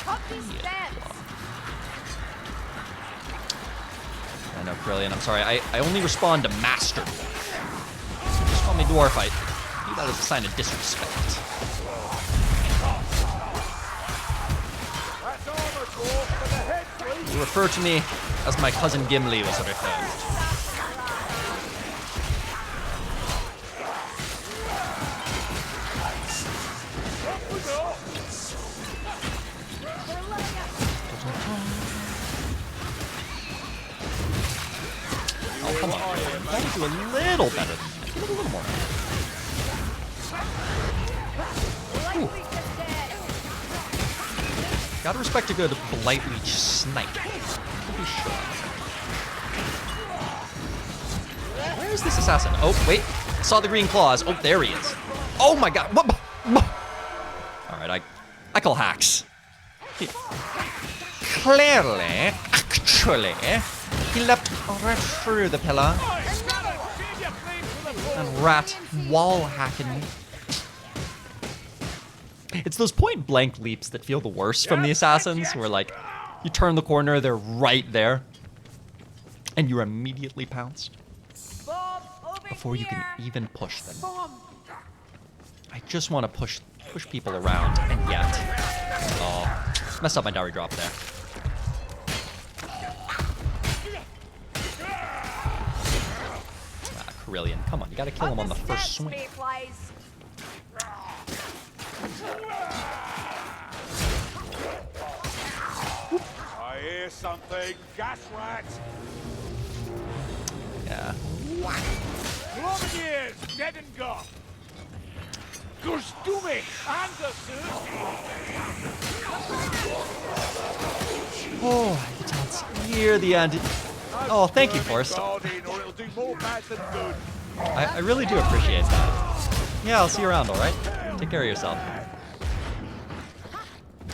S4: Cut these steps.
S1: I know, Carillion, I'm sorry. I only respond to Master Dwarf. Just call me Dwarf. I view that as a sign of disrespect. You refer to me as my cousin Gimli was referred. Oh, come on. That would do a little better than that. Give it a little more. Ooh. Gotta respect a good Blight Leech snipe. To be sure. Where is this assassin? Oh, wait. I saw the green claws. Oh, there he is. Oh my god. Alright, I call hacks. Clearly, actually, he leapt right through the pillar and rat wall hacking me. It's those point blank leaps that feel the worst from the assassins, where like you turn the corner, they're right there, and you're immediately pounced before you can even push them. I just want to push people around, and yet, oh, messed up my dowry drop there. Carillion, come on, you gotta kill him on the first swing.
S7: hear something? Gas rats!
S1: Yeah.
S7: Glomadiers, dead and gone! Goes to me! Anderson!
S1: Oh, it's near the end. Oh, thank you, Forrest.
S7: Or it'll do more bad than good.
S1: I really do appreciate that. Yeah, I'll see you around, alright? Take care of yourself.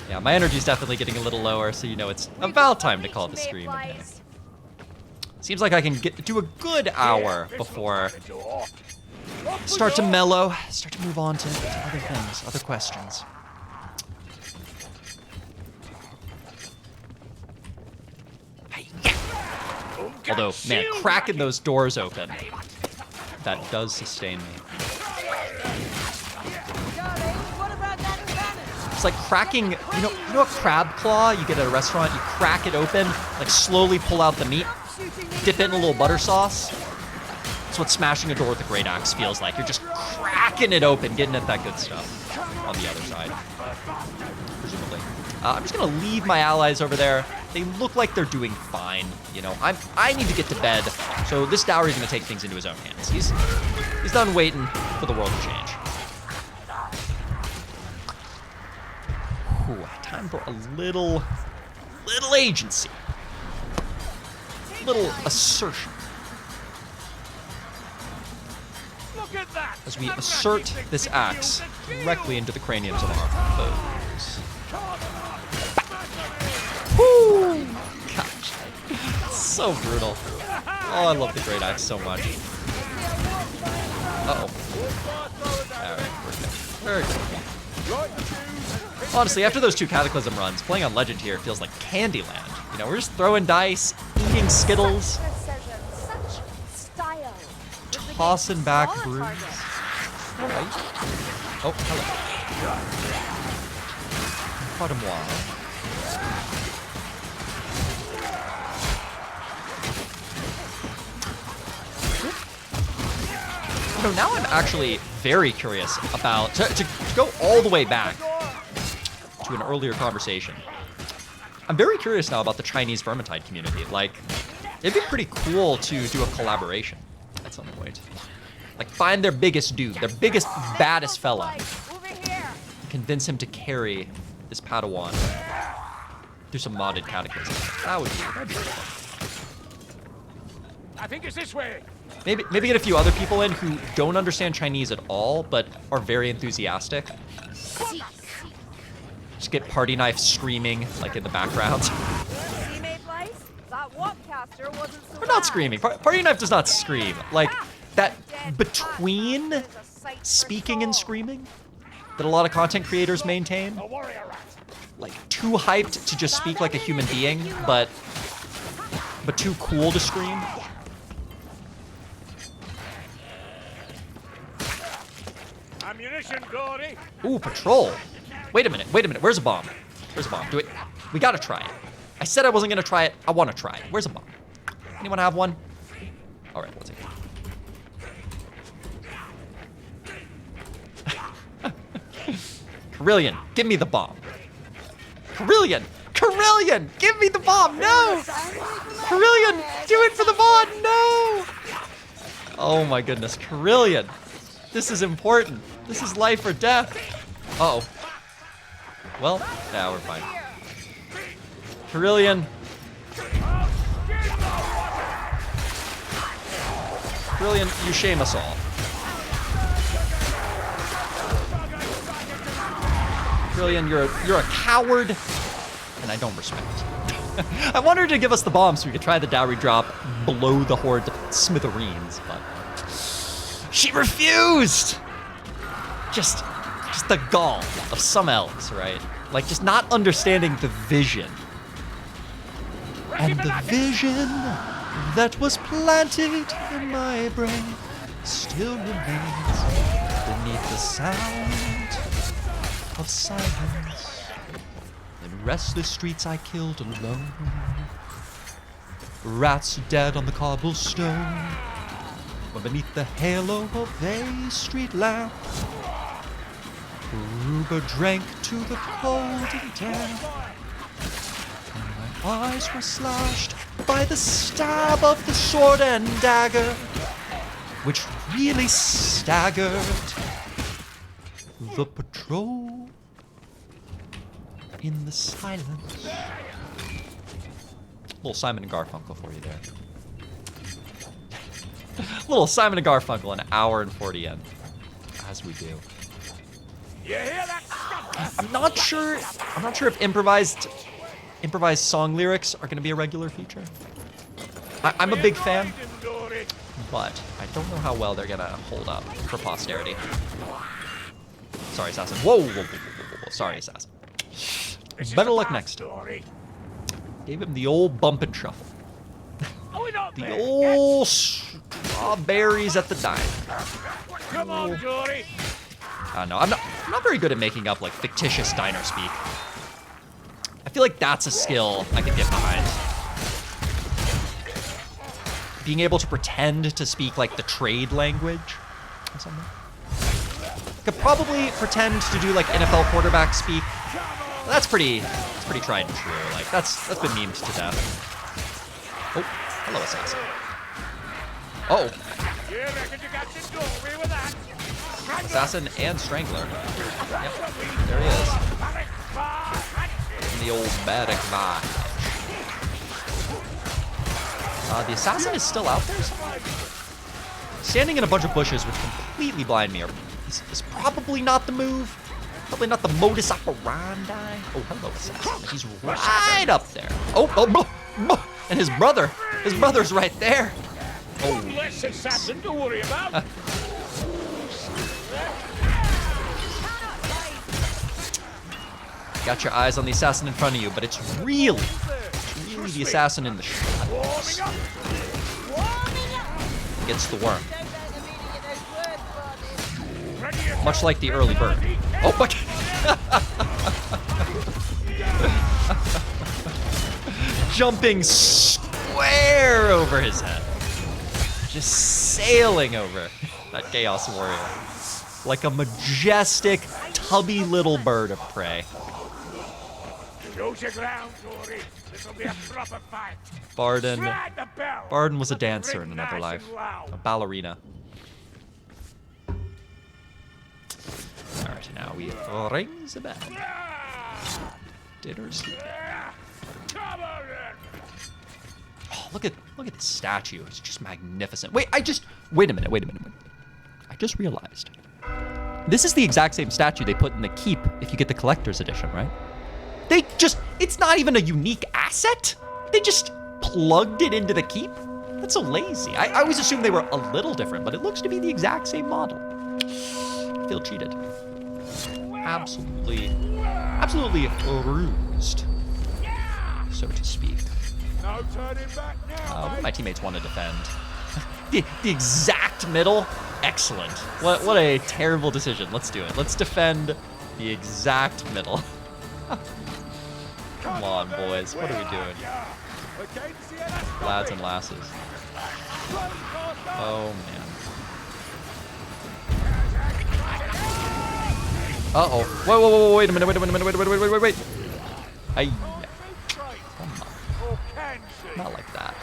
S1: Yeah, my energy's definitely getting a little lower, so you know it's about time to call the stream again. Seems like I can get do a good hour before start to mellow, start to move on to other things, other questions. Although, man, cracking those doors open, that does sustain me. It's like cracking, you know a crab claw you get at a restaurant? You crack it open, like slowly pull out the meat, dip it in a little butter sauce. That's what smashing a door with a great axe feels like. You're just cracking it open, getting at that good stuff on the other side, presumably. I'm just gonna leave my allies over there. They look like they're doing fine. You know, I need to get to bed, so this Dowry's gonna take things into his own hands. He's done waiting for the world to change. Ooh, time for a little agency, little assertion.
S7: Look at that!
S1: As we assert this axe directly into the craniums of our foes. Woo! Gosh, so brutal. Oh, I love the great axe so much. Uh-oh. Alright, we're good. Very good. Honestly, after those 2 Cataclysm runs, playing on Legend here feels like Candyland. You know, we're just throwing dice, eating Skittles, tossing back brews. Alright. Oh, hello. Pardon moi. You know, now I'm actually very curious about, to go all the way back to an earlier conversation. I'm very curious now about the Chinese Vermintide community. Like, it'd be pretty cool to do a collaboration at some point. Like, find their biggest dude, their biggest, baddest fella. Convince him to carry this Padawan through some modded cataclysm. That'd be fun.
S7: I think it's this way.
S1: Maybe get a few other people in who don't understand Chinese at all, but are very enthusiastic. Just get Party Knife screaming, like, in the background. We're not screaming. Party Knife does not scream. Like, that between speaking and screaming that a lot of content creators maintain. Like, too hyped to just speak like a human being, but too cool to scream.
S7: Ammunition, Gordy.
S1: Ooh, patrol. Wait a minute. Where's a bomb? We gotta try it. I said I wasn't gonna try it. I wanna try it. Where's a bomb? Anyone have one? All right, we'll take it. Carillion, give me the bomb. Carillion, give me the bomb. No! Carillion, do it for the bomb. No! Oh my goodness, Carillion. This is important. This is life or death. Uh-oh. Well, yeah, we're fine. Carillion. Carillion, you shame us all. Carillion, you're a coward, and I don't respect. I wanted her to give us the bomb so we could try the dowry drop below the horde smithereens, but she refused! Just the gall of some elves, right? Like, just not understanding the vision. And the vision that was planted in my brain still remains beneath the sound of silence. In restless streets I killed alone. Rats dead on the cobblestone. But beneath the halo of a street lamp, Ruber drank to the cold and damp. And my Eyes were slashed by the stab of the sword and dagger, which really staggered the patrol in the silence. Little Simon and Garfunkel for you there. Little Simon and Garfunkel, an hour and 40 in, as we do.
S7: You hear that stuff?
S1: I'm not sure if improvised song lyrics are going to be a regular feature. I'm a big fan, but I don't know how well they're going to hold up for posterity. Sorry, Assassin. Whoa. Sorry, Assassin. Better luck next time. Gave him the old bump and shuffle. The old strawberries at the diner.
S7: Come on, Dory.
S1: No, I'm not very good at making up like fictitious diner speak. I feel like that's a skill I could get behind. Being able to pretend to speak like the trade language or something. Could probably pretend to do like NFL quarterback speak. That's pretty tried and true. Like that's been memed to death. Oh, hello, Assassin. Oh,
S7: You reckon you got the Dory with that?
S1: Assassin and Strangler. Yep, there he is. In the old Barrack Bar. The Assassin is still out there somewhere? Standing in a bunch of bushes would completely blind me. Is probably not the move. Probably not the modus operandi. Oh, hello, Assassin. He's right up there. Oh, and his brother's right there. Oh,
S7: Less assassin to worry about.
S1: Got your eyes on the assassin in front of you, but it's really the assassin in the shadows. Gets the worm. Much like the early bird. Oh, my Jumping square over his head. Just sailing over that Chaos Warrior. Like a majestic, tubby little bird of prey.
S7: Go to ground, Dory. This'll be a proper fight.
S1: Barden
S7: Barden
S1: was a dancer in another life. A ballerina. Alright, now we ring the bell. Dinner's here. Oh, look at the statue. It's just magnificent. Wait a minute. I just realized. This is the exact same statue they put in the keep if you get the collector's edition, right? It's not even a unique asset. They just plugged it into the keep. That's so lazy. I always assumed they were a little different, but it looks to be the exact same model. I feel cheated. Absolutely rused, so to speak.
S7: No turning back now,
S1: What do my teammates want to defend? the exact middle? Excellent. What a terrible decision. Let's do it. Let's defend the exact middle. Come on, boys. What are we doing? Lads and lasses. Oh, man. Uh-oh. Whoa, wait a minute. Wait. Come on. Not like that.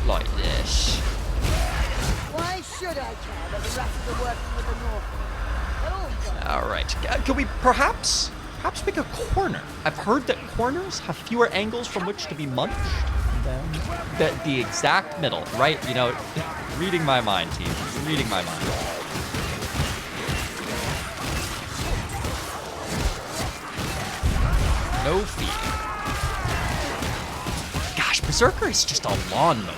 S1: Like this.
S4: Why should I care that the rest are working with the North? They're all done.
S1: All right. Can we perhaps pick a corner? I've heard that corners have fewer angles from which to be munched than the exact middle, right? You know, reading my mind, team. Reading my mind. No fear. Gosh, Berserker is just a lawnmower.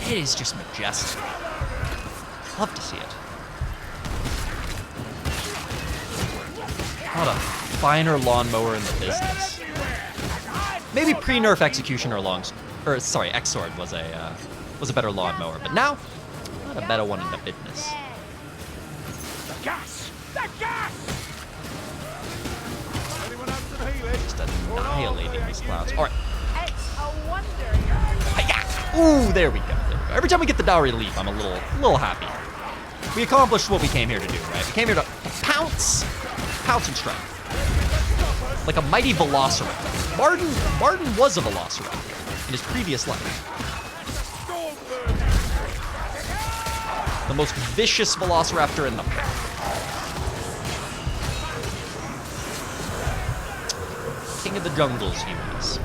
S1: It is just majestic. Love to see it. What a finer lawnmower in the business. Maybe pre-nerf Executioner X-Sword was a better lawnmower, but now, not a better one in the business.
S7: The gas! Anyone have some healing?
S1: Just annihilating these clowns. All right.
S4: It's a wonder.
S1: Hi-ya! Ooh, there we go. Every time we get the dowry leap, I'm a little happy. We accomplished what we came here to do, right? We came here to pounce and strike. Like a mighty velociraptor. Martin was a Velociraptor in his previous life. The most vicious Velociraptor in the pack. King of the jungles, he was.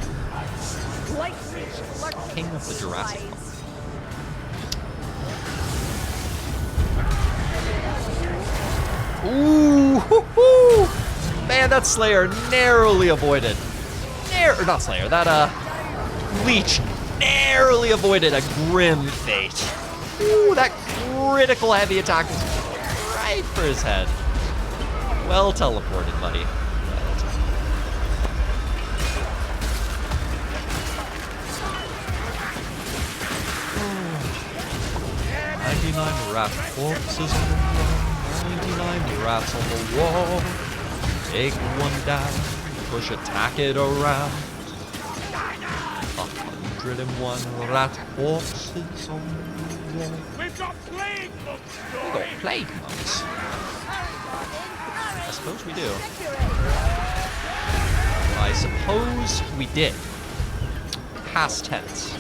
S1: King of the Jurassic Park. Ooh, hoo-hoo. Man, that Slayer narrowly avoided. Not Slayer, that Leech narrowly avoided a grim fate. Ooh, that critical heavy attack was right for his head. Well teleported, buddy. Well teleported. 99 rat corpses on the wall. 99 rats on the wall. Take one down. Push attack it around. 101 rat corpses on the wall.
S7: We've got plague monks
S1: We got
S7: going.
S1: plague monks. I suppose we do. I suppose we did. Past tense.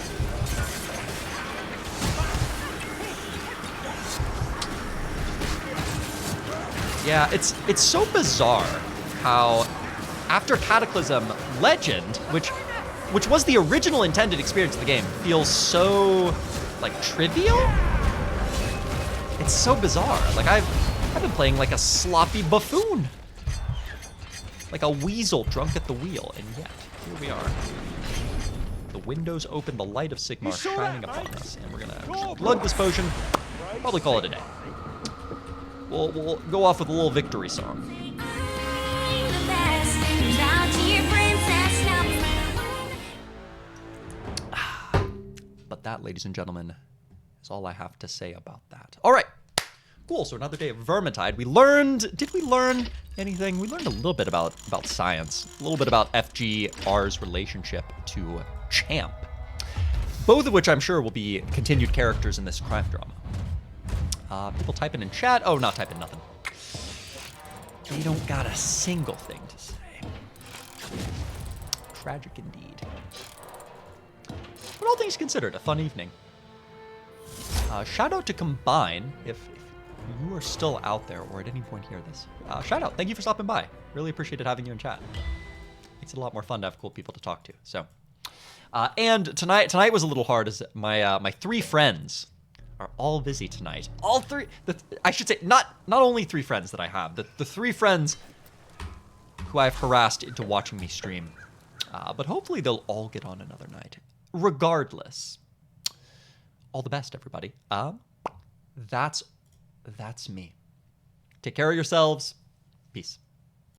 S1: Yeah, it's so bizarre how after Cataclysm, Legend, which was the original intended experience of the game, feels so like trivial. It's so bizarre. Like I've been playing like a sloppy buffoon, like a weasel drunk at the wheel, and yet here we are. The windows open, the light of Sigmar shining upon us, and we're gonna lug this potion. Probably call it a day. We'll go off with a little victory song. But that, ladies and gentlemen, is all I have to say about that. All right. Cool. So another day of Vermintide. Did we learn anything? We learned a little bit about science, a little bit about FGR's relationship to Champ, both of which I'm sure will be continued characters in this crime drama. People typing in chat. Oh, not typing nothing. They don't got a single thing to say. Tragic indeed. But all things considered, a fun evening. Shout out to Combine, if you are still out there or at any point hear this. Shout out, thank you for stopping by. Really appreciated having you in chat. Makes it a lot more fun to have cool people to talk to. So, and tonight was a little hard as my three friends are all busy tonight. All three, I should say, not only three friends that I have, the three friends who I've harassed into watching me stream. But hopefully they'll all get on another night. Regardless, all the best, everybody. That's me. Take care of yourselves. Peace.